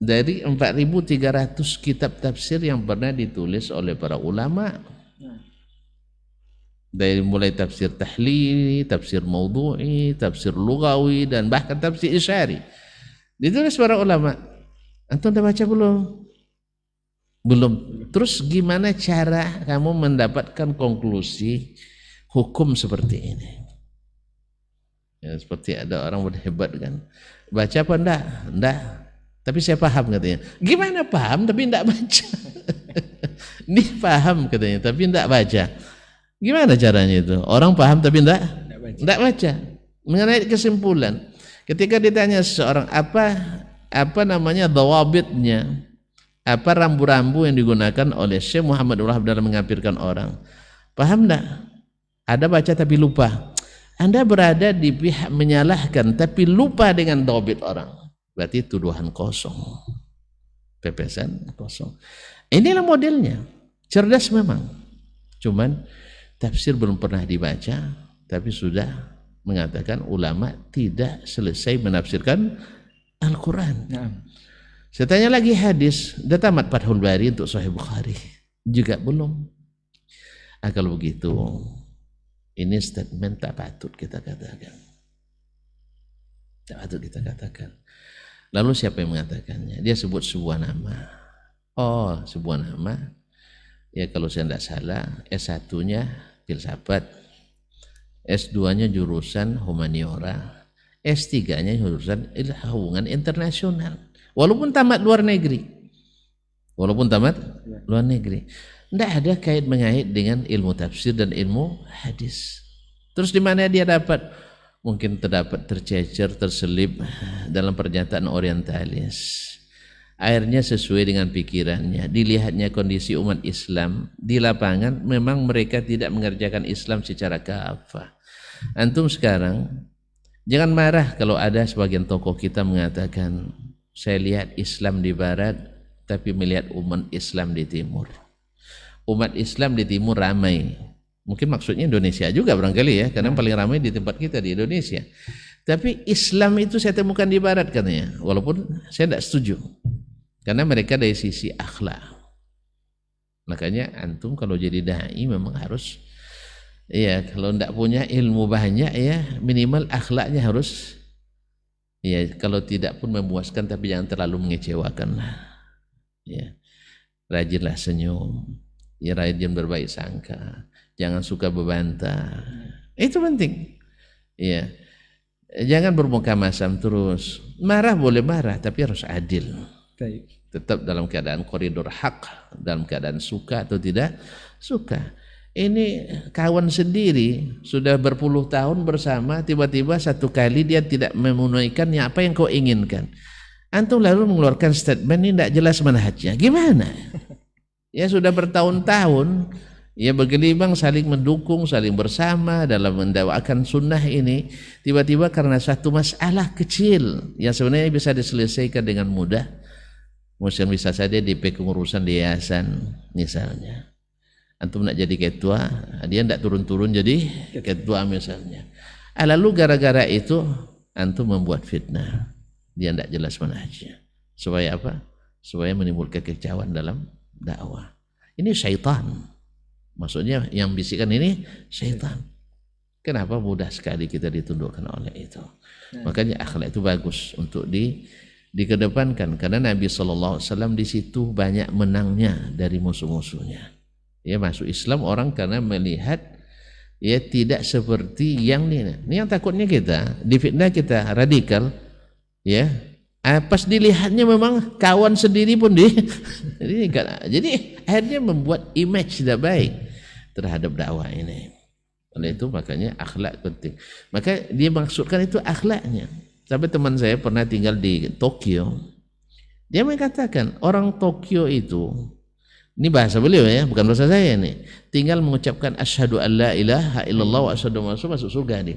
[SPEAKER 1] 4.300 kitab tafsir yang pernah ditulis oleh para ulama. Dari mulai tafsir tahlili, tafsir maudhu'i, tafsir lugawi, dan bahkan tafsir isyari. Ditulis para ulama. Antum dah baca belum? Belum. Terus gimana cara kamu mendapatkan konklusi hukum seperti ini? Ya, seperti ada orang berhebat kan. Baca apa enggak? Enggak. Tapi saya paham katanya. Gimana paham tapi enggak baca? Ini paham katanya tapi enggak baca. Gimana caranya itu? Orang paham tapi enggak baca. Mengenai kesimpulan. Ketika ditanya seseorang apa namanya dhawabitnya, apa rambu-rambu yang digunakan oleh Syekh Muhammad Wahab dalam mengapirkan orang, paham enggak? Ada baca tapi lupa. Anda berada di pihak menyalahkan tapi lupa dengan dhawabit orang. Berarti tuduhan kosong, pepesan kosong. Inilah modelnya. Cerdas memang. Cuman tafsir belum pernah dibaca, tapi sudah mengatakan ulama tidak selesai menafsirkan Al-Quran. Saya tanya lagi hadis, sudah tamat Fathul Bari untuk Sahih Bukhari? Juga belum. Kalau begitu, ini statement tak patut kita katakan. Tak patut kita katakan. Lalu siapa yang mengatakannya? Dia sebut sebuah nama. Oh, sebuah nama. Ya kalau saya tidak salah, S1-nya filsafat, S2-nya jurusan humaniora, S3-nya jurusan hubungan internasional. Walaupun tamat luar negeri. Tidak ada kait mengait dengan ilmu tafsir dan ilmu hadis. Terus di mana dia dapat? Mungkin tercecer, terselip dalam pernyataan orientalis. Akhirnya sesuai dengan pikirannya. Dilihatnya kondisi umat Islam di lapangan, memang mereka tidak mengerjakan Islam secara kafah. Antum sekarang jangan marah kalau ada sebagian tokoh kita mengatakan, saya lihat Islam di barat tapi melihat umat Islam di timur. Umat Islam di timur ramai, Mungkin maksudnya Indonesia juga barangkali ya, karena paling ramai di tempat kita di Indonesia. Tapi Islam itu saya temukan di Barat katanya, walaupun saya tidak setuju. Karena mereka dari sisi akhlak. Makanya antum kalau jadi dai memang harus, ya kalau tidak punya ilmu banyak ya minimal akhlaknya harus, ya kalau tidak pun memuaskan tapi jangan terlalu mengecewakan lah. Ya, rajinlah senyum, ya rajin berbaik sangka, jangan suka berbantah, itu penting. Ya, jangan bermuka masam terus. Marah boleh marah tapi harus adil. Tetap dalam keadaan koridor hak, dalam keadaan suka atau tidak suka. Ini kawan sendiri sudah berpuluh tahun bersama, tiba-tiba satu kali dia tidak menunaikan apa yang kau inginkan. Antum lalu mengeluarkan statement ini tidak jelas manhajnya. Gimana? Ya sudah bertahun-tahun ya bergelimang saling mendukung, saling bersama dalam mendakwakan sunnah ini. Tiba-tiba karena satu masalah kecil yang sebenarnya bisa diselesaikan dengan mudah, mungkin bisa saja di kepengurusan di yayasan misalnya. Antum nak jadi ketua, dia tidak turun-turun jadi ketua misalnya. Lalu gara-gara itu antum membuat fitnah. Dia tidak jelas manhajnya. Supaya apa? Supaya menimbulkan kekecauan dalam dakwah. Ini syaitan. Maksudnya yang bisikan ini syaitan. Kenapa mudah sekali kita ditundukkan oleh itu? Makanya akhlak itu bagus untuk dikedepankan, karena Nabi SAW di situ banyak menangnya dari musuh-musuhnya. Ya masuk Islam orang karena melihat ya tidak seperti yang ini. Ini yang takutnya kita difitnah, kita radikal, ya. Pas dilihatnya memang kawan sendiri pun jadi akhirnya membuat image tidak baik terhadap dakwah ini. Oleh itu makanya akhlak penting. Maka dia maksudkan itu akhlaknya. Sampai teman saya pernah tinggal di Tokyo, dia mengatakan orang Tokyo itu, ini bahasa beliau ya, bukan bahasa saya nih, tinggal mengucapkan asyhadu an la ilaha illallah wa asyhadu anna Muhammadan masuk surga dia.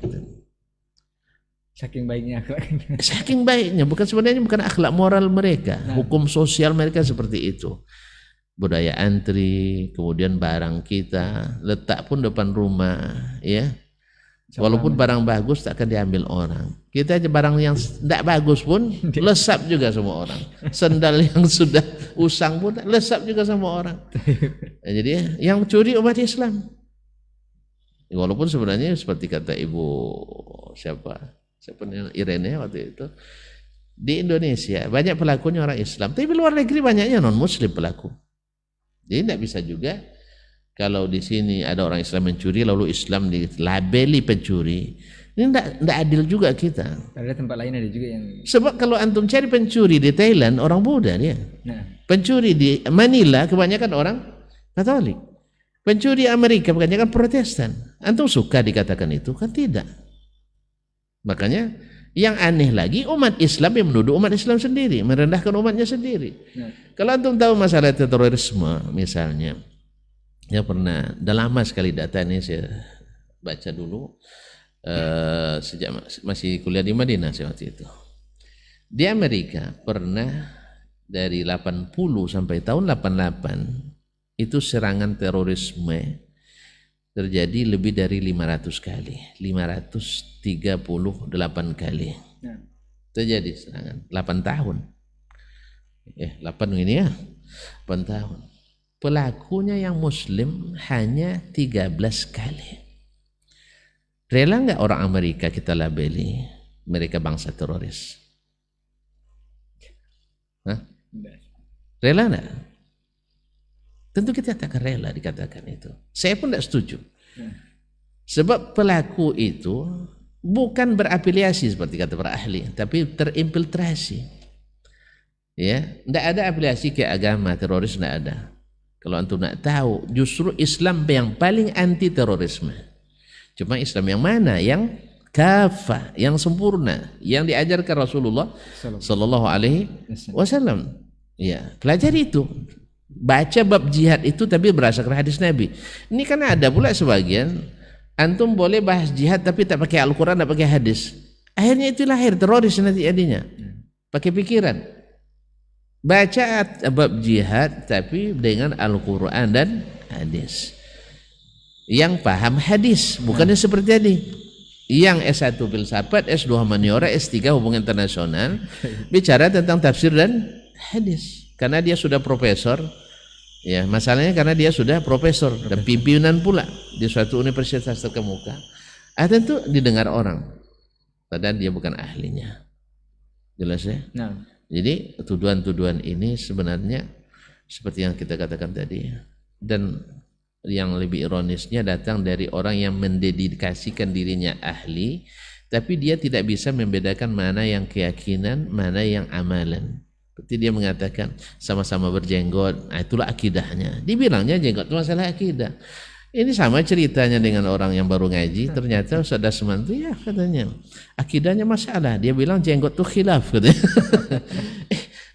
[SPEAKER 2] Saking baiknya akhlaknya.
[SPEAKER 1] Saking baiknya, sebenarnya bukan akhlak moral mereka, hukum sosial mereka seperti itu. Budaya antri, kemudian barang kita letak pun depan rumah, ya. Walaupun barang bagus tak akan diambil orang. Kita aja barang yang tidak bagus pun lesap juga sama orang. Sendal yang sudah usang pun lesap juga sama orang. Jadi yang curi umat Islam. Walaupun sebenarnya seperti kata ibu siapa Irene waktu itu, di Indonesia banyak pelakunya orang Islam, tapi luar negeri banyaknya non Muslim pelaku. Jadi tidak bisa juga kalau di sini ada orang Islam mencuri lalu Islam dilabeli pencuri. Ini tidak adil juga kita.
[SPEAKER 2] Ada tempat lain ada juga yang.
[SPEAKER 1] Sebab kalau antum cari pencuri di Thailand orang Buddha dia. Pencuri di Manila kebanyakan orang Katolik. Pencuri Amerika kebanyakan Protestan. Antum suka dikatakan itu? Kan tidak. Makanya yang aneh lagi umat Islam yang menuduh umat Islam sendiri, merendahkan umatnya sendiri. Kalau antum tahu masalah terorisme misalnya, ya pernah, dah lama sekali data ini saya baca dulu sejak masih kuliah di Madinah saya waktu itu. Di Amerika pernah dari 80 sampai tahun 88 itu serangan terorisme terjadi lebih dari 500 kali, 538 kali terjadi serangan, 8 tahun. 8 ini ya, 8 tahun. Pelakunya yang Muslim hanya 13 kali. Rela nggak orang Amerika kita labeli mereka bangsa teroris? Hah? Rela nggak? Tentu kita tak akan rela dikatakan itu. Saya pun tidak setuju. Sebab pelaku itu bukan berafiliasi seperti kata para ahli, tapi terinfiltrasi. Ya, tidak ada afiliasi ke agama teroris, tidak ada. Kalau antum nak tahu, justru Islam yang paling anti terorisme. Cuma Islam yang mana? Yang kafah, yang sempurna, yang diajarkan Rasulullah Sallallahu Alaihi Wasallam. Ya, pelajari itu. Baca bab jihad itu tapi berdasarkan hadis Nabi. Ini kan ada pula sebagian antum boleh bahas jihad tapi tak pakai Al-Quran, tak pakai hadis. Akhirnya itu lahir teroris nanti jadinya. Pakai pikiran. Baca bab jihad tapi dengan Al-Quran dan hadis.
[SPEAKER 3] yang paham hadis, bukannya seperti tadi yang S1 filsafat, S2 humaniora, S3 hubungan internasional bicara tentang tafsir dan hadis karena dia sudah profesor. Ya, masalahnya karena dia sudah profesor dan pimpinan pula di suatu universitas terkemuka. Tentu didengar orang, padahal dia bukan ahlinya. Jelas ya?
[SPEAKER 2] Nah.
[SPEAKER 3] Jadi tuduhan-tuduhan ini sebenarnya seperti yang kita katakan tadi, dan yang lebih ironisnya datang dari orang yang mendedikasikan dirinya ahli, tapi dia tidak bisa membedakan mana yang keyakinan, mana yang amalan. Seperti dia mengatakan sama-sama berjenggot, nah itulah akidahnya. Dibilangnya jenggot itu masalah akidah. Ini sama ceritanya dengan orang yang baru ngaji, ternyata Ustaz Dasman itu ya katanya akidahnya masalah. Dia bilang jenggot itu khilaf katanya.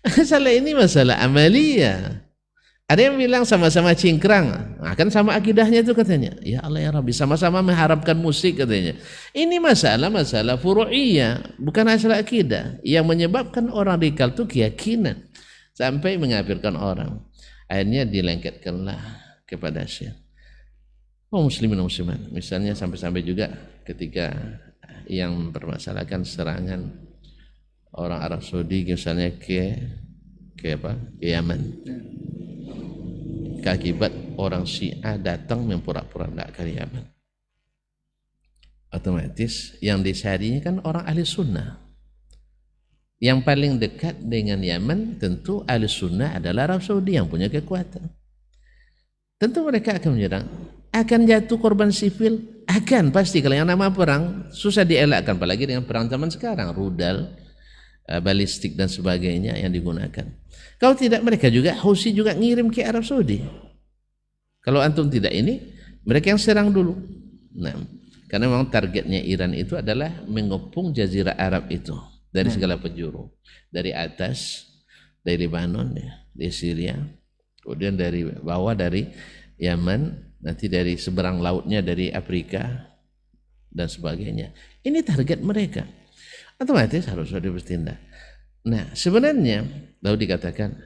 [SPEAKER 3] Masalah ini masalah amalia. Ada yang bilang sama-sama cingkrang, nah, kan sama akidahnya itu katanya. Ya Allah ya Rabbi, sama-sama mengharapkan musik katanya. Ini masalah furu'iyah, bukan masalah akidah. Yang menyebabkan orang radikal itu keyakinan sampai mengkafirkan orang. Akhirnya dilengketkanlah kepada Syekh. Oh muslimin dan muslimat, misalnya sampai-sampai juga ketika yang mempermasalahkan serangan orang Arab Saudi misalnya ke Yaman. Akibat orang Syiah datang mempura-pura tidak ke Yaman, otomatis yang disarinya kan orang ahli sunnah. Yang paling dekat dengan Yaman tentu ahli sunnah adalah Arab Saudi yang punya kekuatan. Tentu mereka akan menyerang, akan jatuh korban sipil, akan pasti. Kalau yang nama perang susah dielakkan, apalagi dengan perang zaman sekarang, rudal, balistik dan sebagainya yang digunakan. Kalau tidak mereka juga Houthi juga ngirim ke Arab Saudi. Kalau antum tidak ini, mereka yang serang dulu. Nah, karena memang targetnya Iran itu adalah mengepung jazirah Arab itu dari segala penjuru, dari atas, dari Lebanon, dari Syria, kemudian dari bawah dari Yaman, nanti dari seberang lautnya dari Afrika dan sebagainya. Ini target mereka. Otomatis harus bertindak. Nah, sebenarnya lalu dikatakan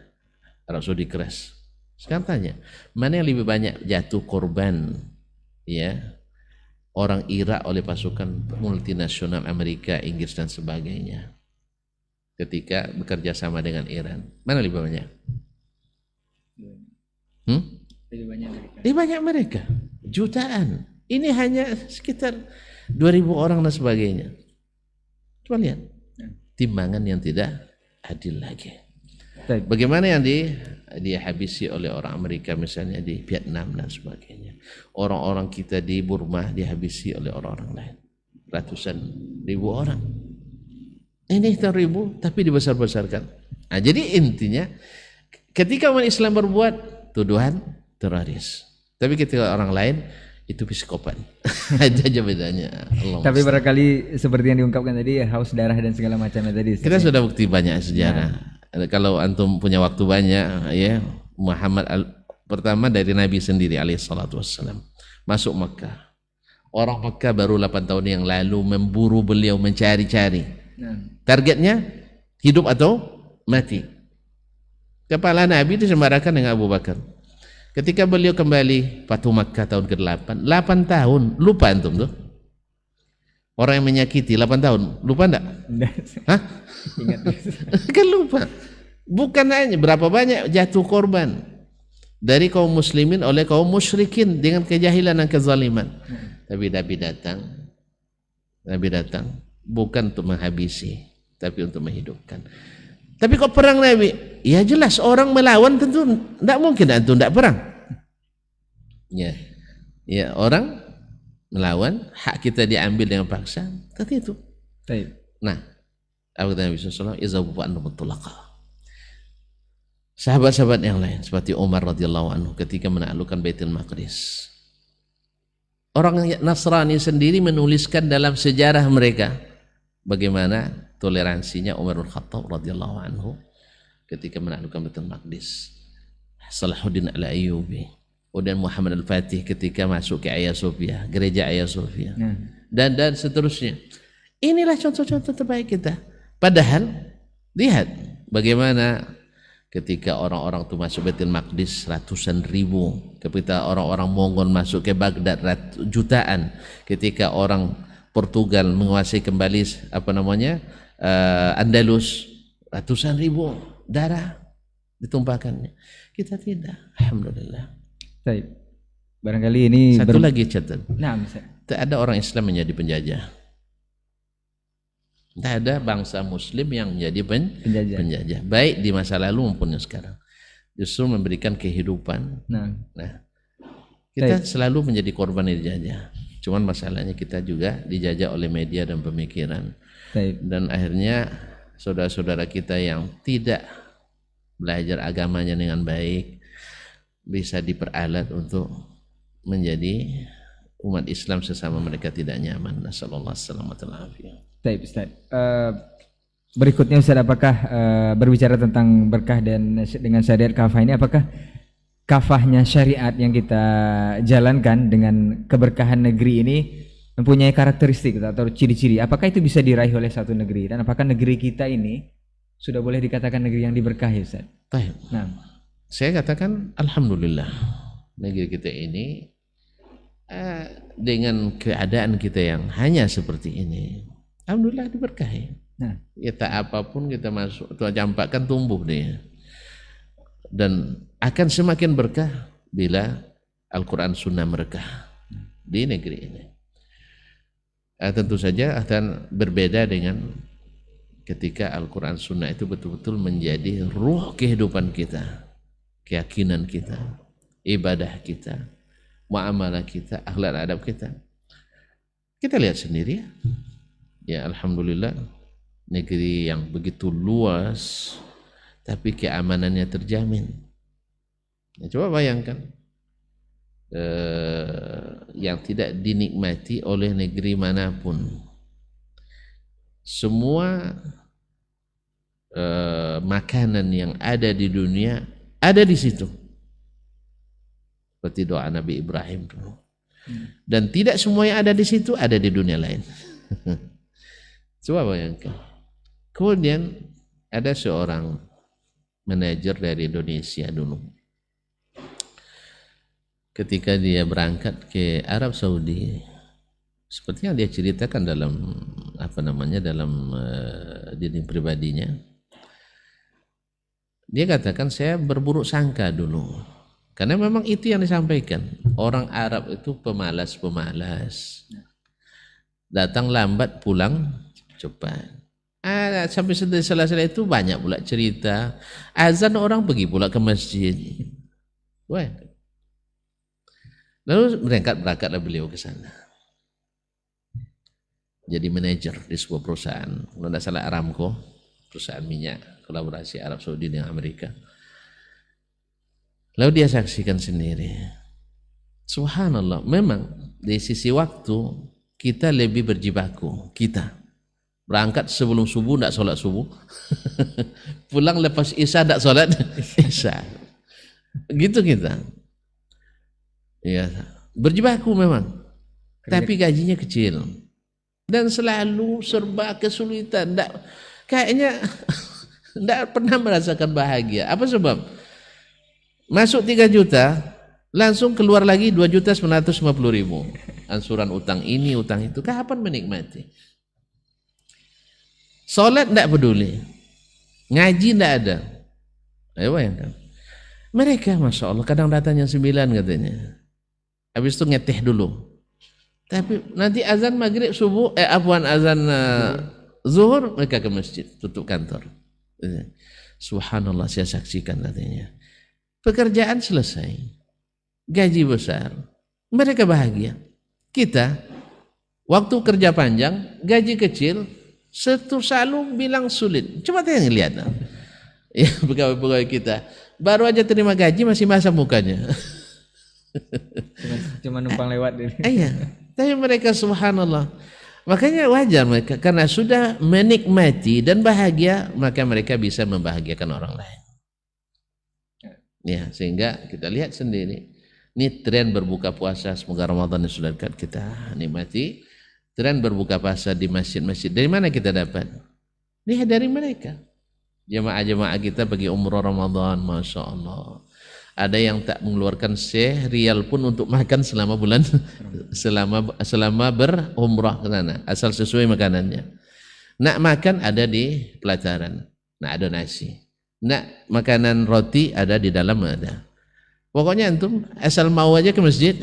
[SPEAKER 3] Arab Saudi keras. Sekarang tanya, mana yang lebih banyak jatuh korban ya orang Irak oleh pasukan multinasional Amerika, Inggris dan sebagainya ketika bekerja sama dengan Iran? Mana lebih banyak? Lebih banyak mereka. Jutaan. Ini hanya sekitar 2.000 orang dan sebagainya. Coba lihat. Timbangan yang tidak adil lagi. Bagaimana yang dihabisi oleh orang Amerika misalnya di Vietnam dan sebagainya. Orang-orang kita di Burma dihabisi oleh orang-orang lain. Ratusan ribu orang. Ini ribu tapi dibesar-besarkan. Nah, jadi intinya ketika umat Islam berbuat tuduhan teroris. Tapi ketika orang lain itu psikopat. Aja bedanya.
[SPEAKER 2] Tapi barangkali seperti yang diungkapkan tadi, haus darah dan segala macamnya tadi.
[SPEAKER 3] Kita sudah bukti banyak sejarah. Kalau antum punya waktu banyak, ya Muhammad pertama dari Nabi sendiri alaihissalatu wassalam masuk Mekah. Orang Mekah baru 8 tahun yang lalu memburu beliau, mencari-cari. Targetnya hidup atau mati. Kepala Nabi disembarakan dengan Abu Bakar. Ketika beliau kembali Fatuh Makkah tahun ke-8, 8 tahun, lupa antum tuh? Orang yang menyakiti 8 tahun, lupa enggak? Hah?
[SPEAKER 2] Ingat.
[SPEAKER 3] Kan lupa. Bukan hanya berapa banyak jatuh korban dari kaum muslimin oleh kaum musyrikin dengan kejahilan dan kezaliman. Tapi Nabi datang bukan untuk menghabisi, tapi untuk menghidupkan. Tapi kok perang Nabi? Ya jelas orang melawan tentu tidak mungkin antum tidak perang. Ya orang melawan, hak kita diambil dengan paksa, tentu itu. Nah, Abu Nabi SAW izabu antum mutlaqa. Sahabat-sahabat yang lain seperti Umar radhiyallahu anhu ketika menaklukkan Baitul Maqdis. Orang Nasrani sendiri menuliskan dalam sejarah mereka bagaimana toleransinya Umar bin Khattab radhiyallahu anhu ketika menaklukkan Baitul Maqdis. Salahuddin al-Ayyubi, kemudian Muhammad al-Fatih ketika masuk ke Hagia Sophia, gereja Hagia Sophia, dan seterusnya. Inilah contoh-contoh terbaik kita. Padahal lihat bagaimana Ketika orang-orang itu masuk Baitul Maqdis ratusan ribu, ketika orang-orang Mongol masuk ke Baghdad jutaan, ketika orang Portugal menguasai kembali Andalus, ratusan ribu darah ditumpahkannya. Kita tidak, alhamdulillah.
[SPEAKER 2] Baik. Barangkali ini
[SPEAKER 3] satu lagi catat.
[SPEAKER 2] Nah,
[SPEAKER 3] tak ada orang Islam menjadi penjajah. Tak ada bangsa Muslim yang menjadi penjajah. Baik di masa lalu maupun sekarang. Justru memberikan kehidupan. Nah, kita selalu menjadi korban dijajah. Cuman masalahnya kita juga dijajah oleh media dan pemikiran. Dan akhirnya saudara-saudara kita yang tidak belajar agamanya dengan baik bisa diperalat untuk menjadi umat Islam sesama mereka tidak nyaman. Nasallallahu alaihi wasallam.
[SPEAKER 2] Baik, Ustaz. Berikutnya Ustaz, apakah berbicara tentang berkah dan dengan syariat kafah ini, apakah kafahnya syariat yang kita jalankan dengan keberkahan negeri ini mempunyai karakteristik atau ciri-ciri? Apakah itu bisa diraih oleh satu negeri, dan apakah negeri kita ini sudah boleh dikatakan negeri yang diberkahi, Ustaz?
[SPEAKER 3] Baik. Nah, saya katakan alhamdulillah negeri kita ini dengan keadaan kita yang hanya seperti ini, alhamdulillah diberkahi. Nah, kita apapun kita masuk atau campakkan tumbuh dia, dan akan semakin berkah bila Al-Quran Sunnah merekah di negeri ini. Tentu saja akan berbeda dengan ketika Al-Quran Sunnah itu betul-betul menjadi ruh kehidupan kita, keyakinan kita, ibadah kita, muamalah kita, akhlak adab kita. Kita lihat sendiri ya, alhamdulillah negeri yang begitu luas tapi keamanannya terjamin. Ya, coba bayangkan yang tidak dinikmati oleh negeri manapun. Semua makanan yang ada di dunia ada di situ. Seperti doa Nabi Ibrahim dulu. Dan tidak semua yang ada di situ ada di dunia lain. Coba bayangkan. Kemudian ada seorang manajer dari Indonesia dulu. Ketika dia berangkat ke Arab Saudi, seperti yang dia ceritakan dalam dalam diri pribadinya, dia katakan saya berburuk sangka dulu, karena memang itu yang disampaikan. Orang Arab itu pemalas, datang lambat pulang cepat. Sampai selesai itu banyak pula cerita, azan orang pergi pula ke masjid. Wah. Lalu berangkatlah beliau ke sana. Jadi manajer di sebuah perusahaan, kalau tidak salah Aramco, perusahaan minyak kolaborasi Arab Saudi dengan Amerika. Lalu dia saksikan sendiri. Subhanallah, memang di sisi waktu kita lebih berjibaku. Kita berangkat sebelum subuh tidak sholat subuh, pulang lepas isya tidak sholat isya. Gitu kita. Ya, berjibaku memang, tapi gajinya kecil dan selalu serba kesulitan. Kayaknya tidak pernah merasakan bahagia. Apa sebab? Masuk 3 juta, langsung keluar lagi 2.950.000. Ansuran utang ini, utang itu. Kapan menikmati? Sholat tidak peduli, ngaji tidak ada. Ayo bayangkan. Mereka Masya Allah kadang datang jam 9 katanya. Habis itu ngeteh dulu. Tapi nanti azan maghrib subuh, azan zuhur mereka ke masjid, tutup kantor. Subhanallah, saya saksikan katanya. Pekerjaan selesai, gaji besar, mereka bahagia. Kita waktu kerja panjang, gaji kecil, selalu bilang sulit. Coba tanya lihat. Ya, pegawai-pegawai kita baru aja terima gaji masih masam mukanya.
[SPEAKER 2] Cuma numpang lewat.
[SPEAKER 3] Iya, tapi mereka subhanallah. Makanya wajar mereka, karena sudah menikmati dan bahagia, maka mereka bisa membahagiakan orang lain. Ya, sehingga kita lihat sendiri, ini tren berbuka puasa, semoga Ramadan yang sudah dekat kita nikmati. Tren berbuka puasa di masjid-masjid, dari mana kita dapat? Lihat dari mereka. Jemaah-jemaah kita pergi umroh Ramadan, Masya Allah. Ada yang tak mengeluarkan serial pun untuk makan selama bulan selama berumrah ke sana, asal sesuai makanannya. Nak makan ada di pelataran, nak ada nasi. Nak makanan roti ada di dalam ada. Pokoknya antum asal mau aja ke masjid,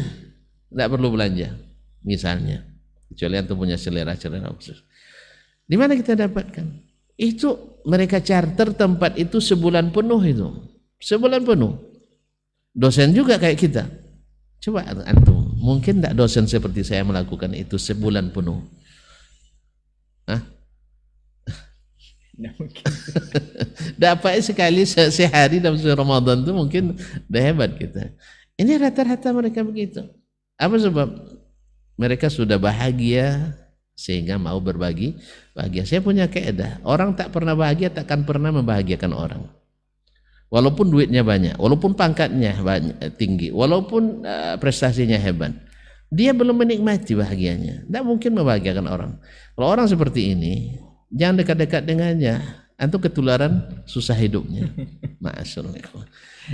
[SPEAKER 3] tidak perlu belanja. Misalnya, kecuali antum punya selera khusus. Di mana kita dapatkan? Itu mereka charter tempat itu sebulan penuh itu, sebulan penuh. Dosen juga kayak kita. Coba antum, mungkin tidak dosen seperti saya melakukan itu sebulan penuh? Hah?
[SPEAKER 2] Tidak mungkin.
[SPEAKER 3] Dapat sekali sehari dalam Ramadan itu mungkin dah hebat kita. Ini rata-rata mereka begitu. Apa sebab? Mereka sudah bahagia sehingga mau berbagi bahagia. Saya punya kaidah, orang tak pernah bahagia takkan pernah membahagiakan orang. Walaupun duitnya banyak, walaupun pangkatnya tinggi, walaupun prestasinya hebat, dia belum menikmati bahagianya. Tidak mungkin membahagiakan orang. Kalau orang seperti ini, jangan dekat-dekat dengannya, antum ketularan susah hidupnya. Masyaallah.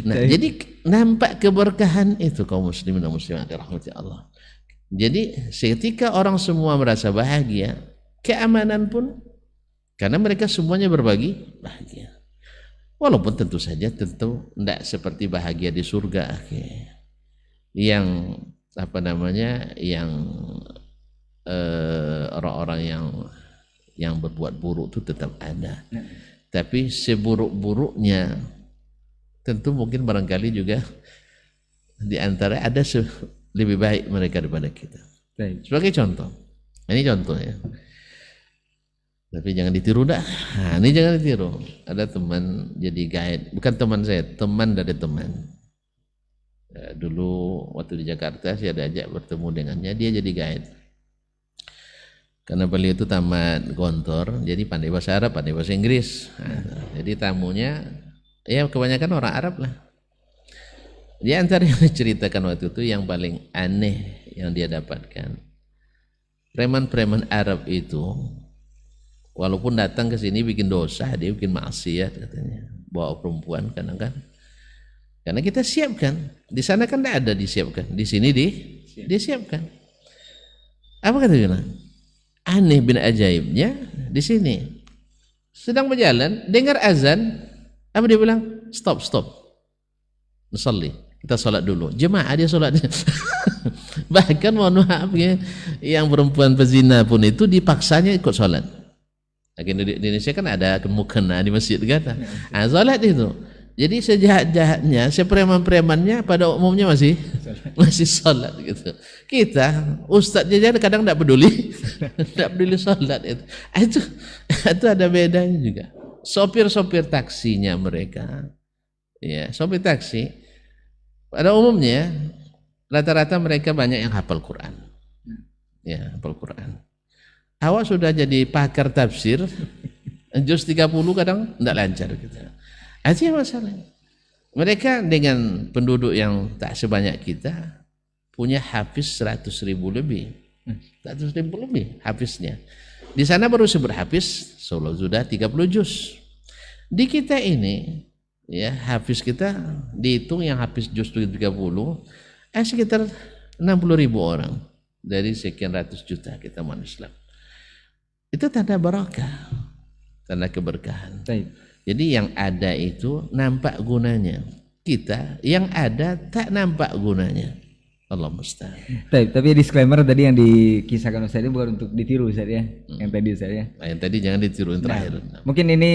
[SPEAKER 3] Nah, jadi nampak keberkahan itu kaum muslimin dan muslimat dirahmati Allah. Jadi ketika orang semua merasa bahagia, keamanan pun, karena mereka semuanya berbagi bahagia. Walaupun tentu saja tidak seperti bahagia di surga, yang apa namanya, yang orang-orang yang berbuat buruk itu tetap ada. Tapi seburuk-buruknya tentu mungkin barangkali juga di antara ada lebih baik mereka daripada kita. Sebagai contoh, ini contoh ya. Tapi jangan ditiru dah. Nah, ini jangan ditiru. Ada teman jadi guide, bukan teman saya, teman dari teman. Ya, dulu waktu di Jakarta saya diajak bertemu dengannya, dia jadi guide. Karena beliau itu tamat Gontor, jadi pandai bahasa Arab, pandai bahasa Inggris. Nah, jadi tamunya ya kebanyakan orang Arab lah. Di antara yang diceritakan waktu itu yang paling aneh yang dia dapatkan, preman-preman Arab itu walaupun datang ke sini bikin dosa, dia bikin maksiat katanya, bawa perempuan kan, karena kita siapkan. Di sana kan tidak ada disiapkan, di sini disiapkan. Apa kata dia? Aneh bin ajaibnya di sini sedang berjalan dengar azan, apa dia bilang? Stop, nusalli, kita sholat dulu. Jemaah dia sholat. Bahkan mohon maaf ya, yang perempuan pezina pun itu dipaksanya ikut sholat. Di Indonesia kan ada mukena di masjid kata. Nah, sholat itu. Jadi sejahat-jahatnya, sepreman-premannya pada umumnya masih sholat gitu. Kita ustadznya jadi kadang tidak peduli, tidak peduli sholat itu. Itu ada bedanya juga. Sopir-sopir taksinya mereka, ya sopir taksi pada umumnya rata-rata mereka banyak yang hafal Quran, ya hafal Quran. Awak sudah jadi pakar tafsir, juz 30 kadang tidak lancar gitu. Itu masalahnya. Mereka dengan penduduk yang tak sebanyak kita punya hafiz 100.000 lebih. 100.000 lebih hafiznya. Di sana baru sebut hafiz, Solo sudah 30 juz. Di kita ini ya hafiz kita dihitung yang hafiz juz 30 sekitar 60.000 orang dari sekian ratus juta kita manusia. Itu tanda barakah, tanda keberkahan. Jadi yang ada itu nampak gunanya, kita yang ada tak nampak gunanya. Allah musta'an.
[SPEAKER 2] Tapi disclaimer tadi yang dikisahkan Ustaz ini bukan untuk ditiru Ustaz ya. Yang tadi Ustaz ya.
[SPEAKER 3] Nah, yang tadi jangan ditiru, yang terakhir.
[SPEAKER 2] Mungkin ini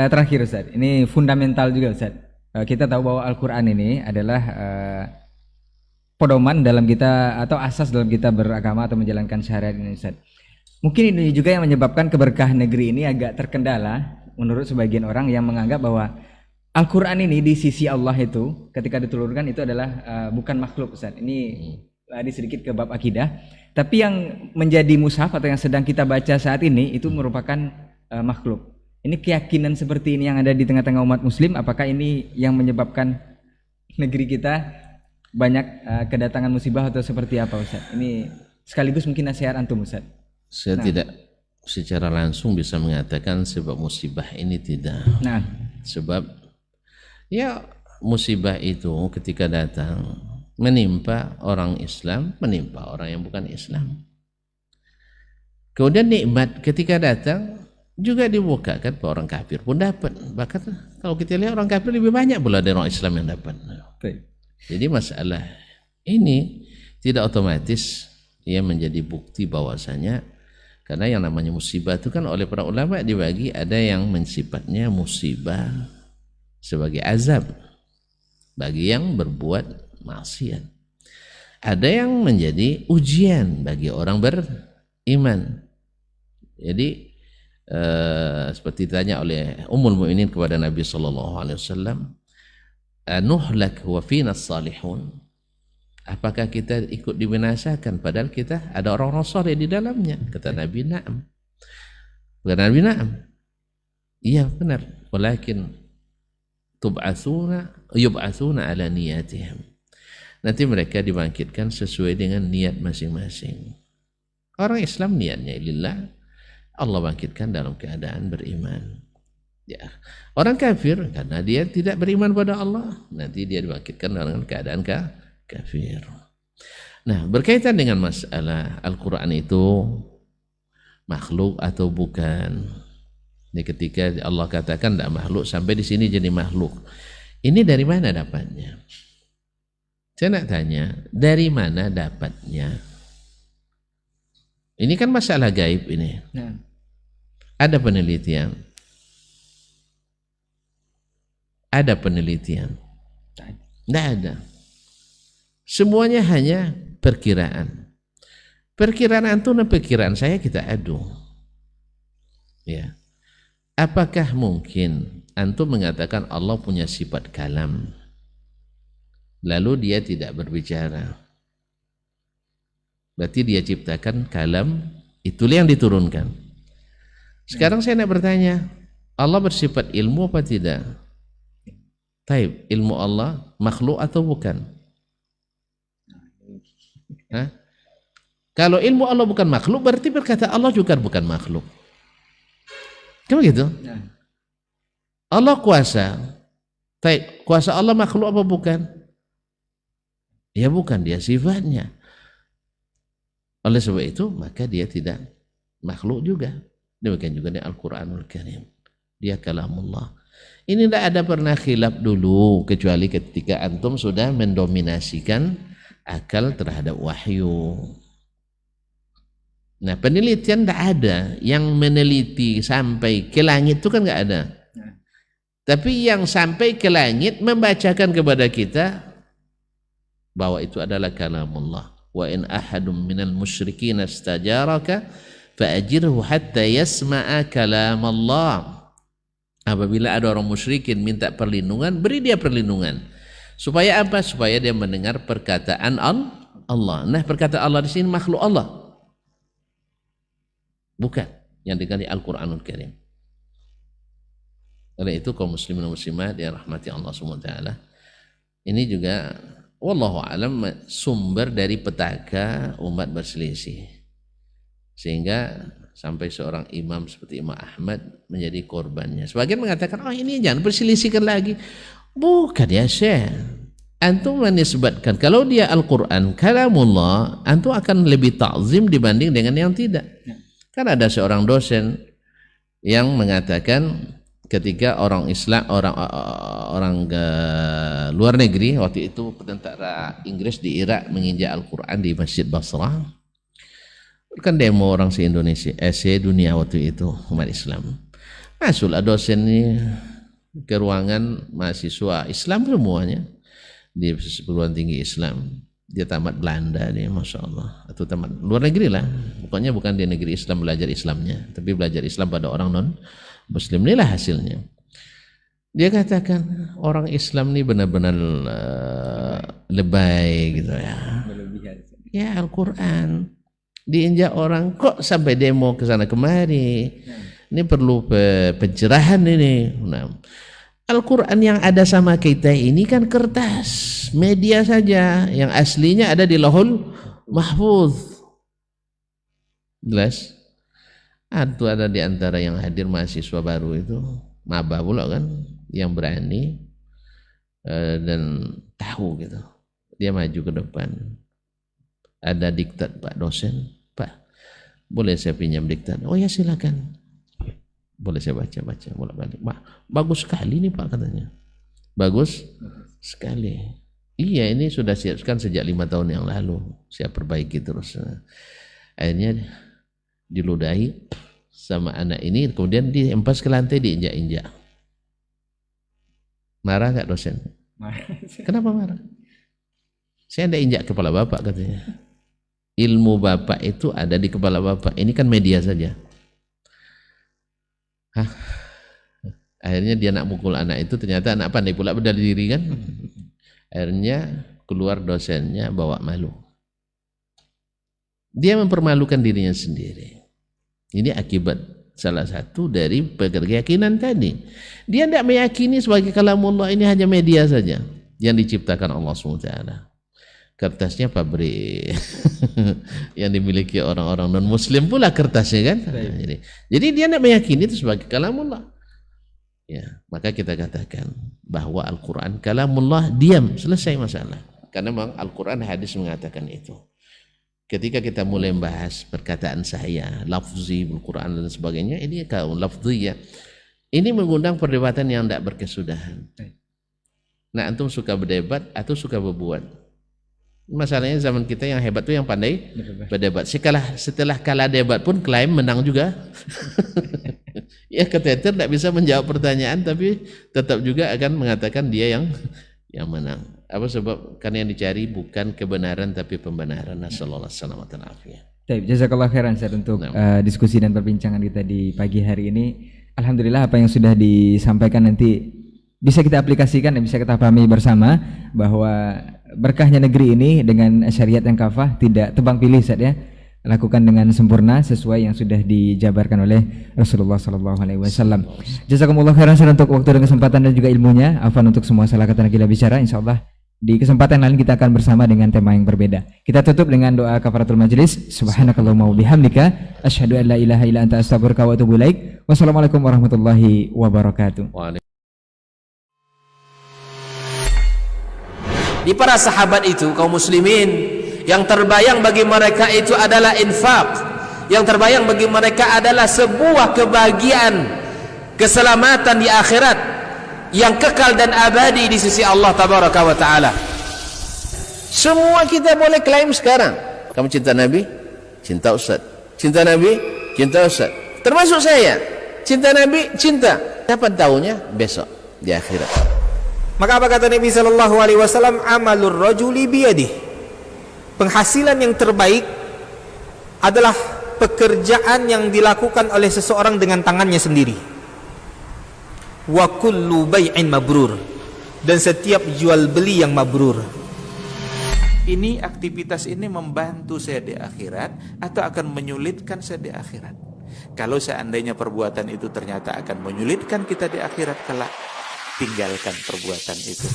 [SPEAKER 2] terakhir Ustaz. Ini fundamental juga Ustaz. Kita tahu bahwa Al-Qur'an ini adalah pedoman dalam kita atau asas dalam kita beragama atau menjalankan syariat ini Ustaz. Mungkin ini juga yang menyebabkan keberkahan negeri ini agak terkendala menurut sebagian orang yang menganggap bahwa Al-Quran ini di sisi Allah itu ketika diturunkan itu adalah bukan makhluk Ustaz. Ini lari sedikit ke bab akidah. Tapi yang menjadi mushaf atau yang sedang kita baca saat ini itu merupakan makhluk. Ini keyakinan seperti ini yang ada di tengah-tengah umat muslim, apakah ini yang menyebabkan negeri kita banyak kedatangan musibah atau seperti apa Ustaz? Ini sekaligus mungkin nasihat antum Ustaz.
[SPEAKER 3] Saya secara langsung bisa mengatakan sebab musibah ini tidak.
[SPEAKER 2] Nah,
[SPEAKER 3] Sebab ya musibah itu ketika datang menimpa orang Islam, menimpa orang yang bukan Islam. Kemudian nikmat ketika datang juga dibukakan ke orang kafir pun dapat. Bahkan kalau kita lihat orang kafir lebih banyak pula dari orang Islam yang dapat.
[SPEAKER 2] baik.
[SPEAKER 3] Jadi masalah ini tidak otomatis ia menjadi bukti bahwasanya, karena yang namanya musibah itu kan oleh para ulama dibagi, ada yang mensifatnya musibah sebagai azab bagi yang berbuat maksiat. Ada yang menjadi ujian bagi orang beriman. Jadi seperti ditanya oleh Ummul Mukminin kepada Nabi sallallahu alaihi wasallam, "Anuhlak wa fina salihun?" Apakah kita ikut dibinasakan padahal kita ada orang-orang saleh di dalamnya? Kata Nabi, "Na'am." Kata Nabi, "Na'am." Iya benar, walakin yub'atsuna ala niyatihim. Nanti mereka dibangkitkan sesuai dengan niat masing-masing. Orang Islam niatnya lillah, Allah bangkitkan dalam keadaan beriman. Ya. Orang kafir karena dia tidak beriman pada Allah, nanti dia dibangkitkan dalam keadaan kafir. Nah, berkaitan dengan masalah Al-Quran itu makhluk atau bukan. Ini ketika Allah katakan tidak makhluk, sampai di sini jadi makhluk. Ini dari mana dapatnya? Saya nak tanya, dari mana dapatnya? Ini kan masalah gaib ini.
[SPEAKER 2] Nah,
[SPEAKER 3] Ada penelitian. Ada penelitian. Tidak ada. Semuanya hanya perkiraan. Perkiraan antum dan perkiraan saya kita adu. Ya. Apakah mungkin antum mengatakan Allah punya sifat kalam, lalu dia tidak berbicara? Berarti dia ciptakan kalam, itulah yang diturunkan. Sekarang saya nak bertanya, Allah bersifat ilmu apa tidak? Taib, ilmu Allah makhluk atau bukan? Hah? Kalau ilmu Allah bukan makhluk, berarti berkata Allah juga bukan makhluk. Kan begitu? Allah kuasa. Taib, kuasa Allah makhluk apa bukan? Ya bukan, dia sifatnya. Oleh sebab itu maka dia tidak makhluk juga. Demikian juga di Al-Quranul Karim, dia kalamullah. Ini tidak ada pernah khilaf dulu, kecuali ketika antum sudah mendominasikan akal terhadap wahyu. Nah, penelitian tidak ada yang meneliti sampai ke langit, itu kan nggak ada. Tapi yang sampai ke langit membacakan kepada kita bahwa itu adalah kalamullah. Wa in ahadum minal musyrikin istajaraka fa'ajirhu hatta yasma'a kalam Allah. Apabila ada orang musyrikin minta perlindungan, beri dia perlindungan. Supaya apa? Supaya dia mendengar perkataan Allah. Nah, perkataan Allah di sini makhluk Allah. Bukan yang dengan Al-Qur'anul Karim. Oleh itu kaum muslimin dan muslimat yang rahmati Allah SWT, ini juga wallahu alam sumber dari petaka umat berselisih, sehingga sampai seorang imam seperti Imam Ahmad menjadi korbannya. Sebagian mengatakan, oh ini jangan perselisihkan lagi. Bukan ya Syekh, antum menisbatkan kalau dia Al-Quran kalamullah, antum akan lebih ta'zim dibanding dengan yang tidak. Kan ada seorang dosen yang mengatakan ketika orang Islam, orang luar negeri, waktu itu tentara Inggris di Irak menginjak Al-Quran di Masjid Basrah, kan demo orang se-Indonesia, se-dunia waktu itu umat Islam. Masuklah dosen ini ke ruangan mahasiswa Islam semuanya di perguruan tinggi Islam. Dia tamat Belanda nih, masya Allah, atau tamat luar negeri lah. Pokoknya bukan di negeri Islam belajar Islamnya, tapi belajar Islam pada orang non Muslim. Inilah hasilnya. Dia katakan orang Islam ini benar-benar lebay gitu ya. Ya Al-Quran diinjak orang kok sampai demo ke sana kemari. Ini perlu pencerahan ini. Nah, Al-Quran yang ada sama kita ini kan kertas, media saja. Yang aslinya ada di Lauhul Mahfuz. Jelas? Ada di antara yang hadir mahasiswa baru itu, maba pula kan, yang berani dan tahu gitu. Dia maju ke depan. Ada diktat Pak dosen, Pak, boleh saya pinjam diktat? Oh ya silakan. Boleh saya baca bolak-balik. Bagus sekali nih Pak katanya. Bagus sekali. Iya, ini sudah siapkan sejak 5 tahun yang lalu. Saya perbaiki terus. Akhirnya diludahi sama anak ini, kemudian diempas ke lantai, diinjak-injak. Marah nggak dosen? Kenapa marah? Saya tidak injak kepala bapak katanya. Ilmu bapak itu ada di kepala bapak. Ini kan media saja. Hah? Akhirnya dia nak mukul anak itu, ternyata anak pandai pula berdiri diri kan. Akhirnya keluar dosennya bawa malu. Dia mempermalukan dirinya sendiri. Ini akibat salah satu dari keyakinan tadi. Dia tidak meyakini sebagai kalamullah ini hanya media saja yang diciptakan Allah SWT. Kertasnya pabrik yang dimiliki orang-orang non-muslim pula kertasnya kan. Jadi dia tidak meyakini itu sebagai kalamullah. Ya, maka kita katakan bahwa Al-Quran kalamullah, diam, selesai masalah. Karena memang Al-Quran, hadis mengatakan itu. Ketika kita mulai membahas perkataan saya, lafzi, Al-Quran dan sebagainya, ini kaum lafzi ya. Ini mengundang perdebatan yang tidak berkesudahan. Nah, antum suka berdebat atau suka berbuat? Masalahnya zaman kita yang hebat tuh yang pandai berdebat. Setelah kalah debat pun klaim menang juga. Ya, keteter tidak bisa menjawab pertanyaan, tapi tetap juga akan mengatakan dia yang menang. Apa sebab? Karena yang dicari bukan kebenaran tapi pembenaran. Nasallallahu alaihi wasallam.
[SPEAKER 2] Jazakallah khairan Ustaz untuk diskusi dan perbincangan kita di pagi hari ini. Alhamdulillah apa yang sudah disampaikan nanti bisa kita aplikasikan dan bisa kita pahami bersama bahwa berkahnya negeri ini dengan syariat yang kafah, tidak tebang pilih Ustaz ya. Lakukan dengan sempurna sesuai yang sudah dijabarkan oleh Rasulullah SAW. Jazakumullah khairan untuk waktu dan kesempatan dan juga ilmunya. Afwan untuk semua salah kata kita bicara. Insyaallah di kesempatan lain kita akan bersama dengan tema yang berbeda. Kita tutup dengan doa kafaratul majlis. Subhanakallahumma wa bihamdika asyhadu an la ilaha illa anta astaghfiruka wa atubu ilaik. Wassalamualaikum warahmatullahi wabarakatuh.
[SPEAKER 4] Di para sahabat itu, kaum muslimin, yang terbayang bagi mereka itu adalah infak, yang terbayang bagi mereka adalah sebuah kebahagiaan, keselamatan di akhirat yang kekal dan abadi di sisi Allah tabaraka wa taala. Semua kita boleh klaim sekarang. Kamu cinta Nabi? Cinta Ustaz. Cinta Nabi? Cinta Ustaz. Termasuk saya. Cinta Nabi? Cinta. Kapan tahunya? Besok di akhirat.
[SPEAKER 5] Maka apa kata Nabi sallallahu alaihi wasallam? Amalur rajuli biyadihi. Penghasilan yang terbaik adalah pekerjaan yang dilakukan oleh seseorang dengan tangannya sendiri. Wa kullu bai'in mabrur, dan setiap jual beli yang mabrur.
[SPEAKER 6] Ini aktivitas ini membantu saya di akhirat atau akan menyulitkan saya di akhirat? Kalau seandainya perbuatan itu ternyata akan menyulitkan kita di akhirat kelak, tinggalkan perbuatan itu.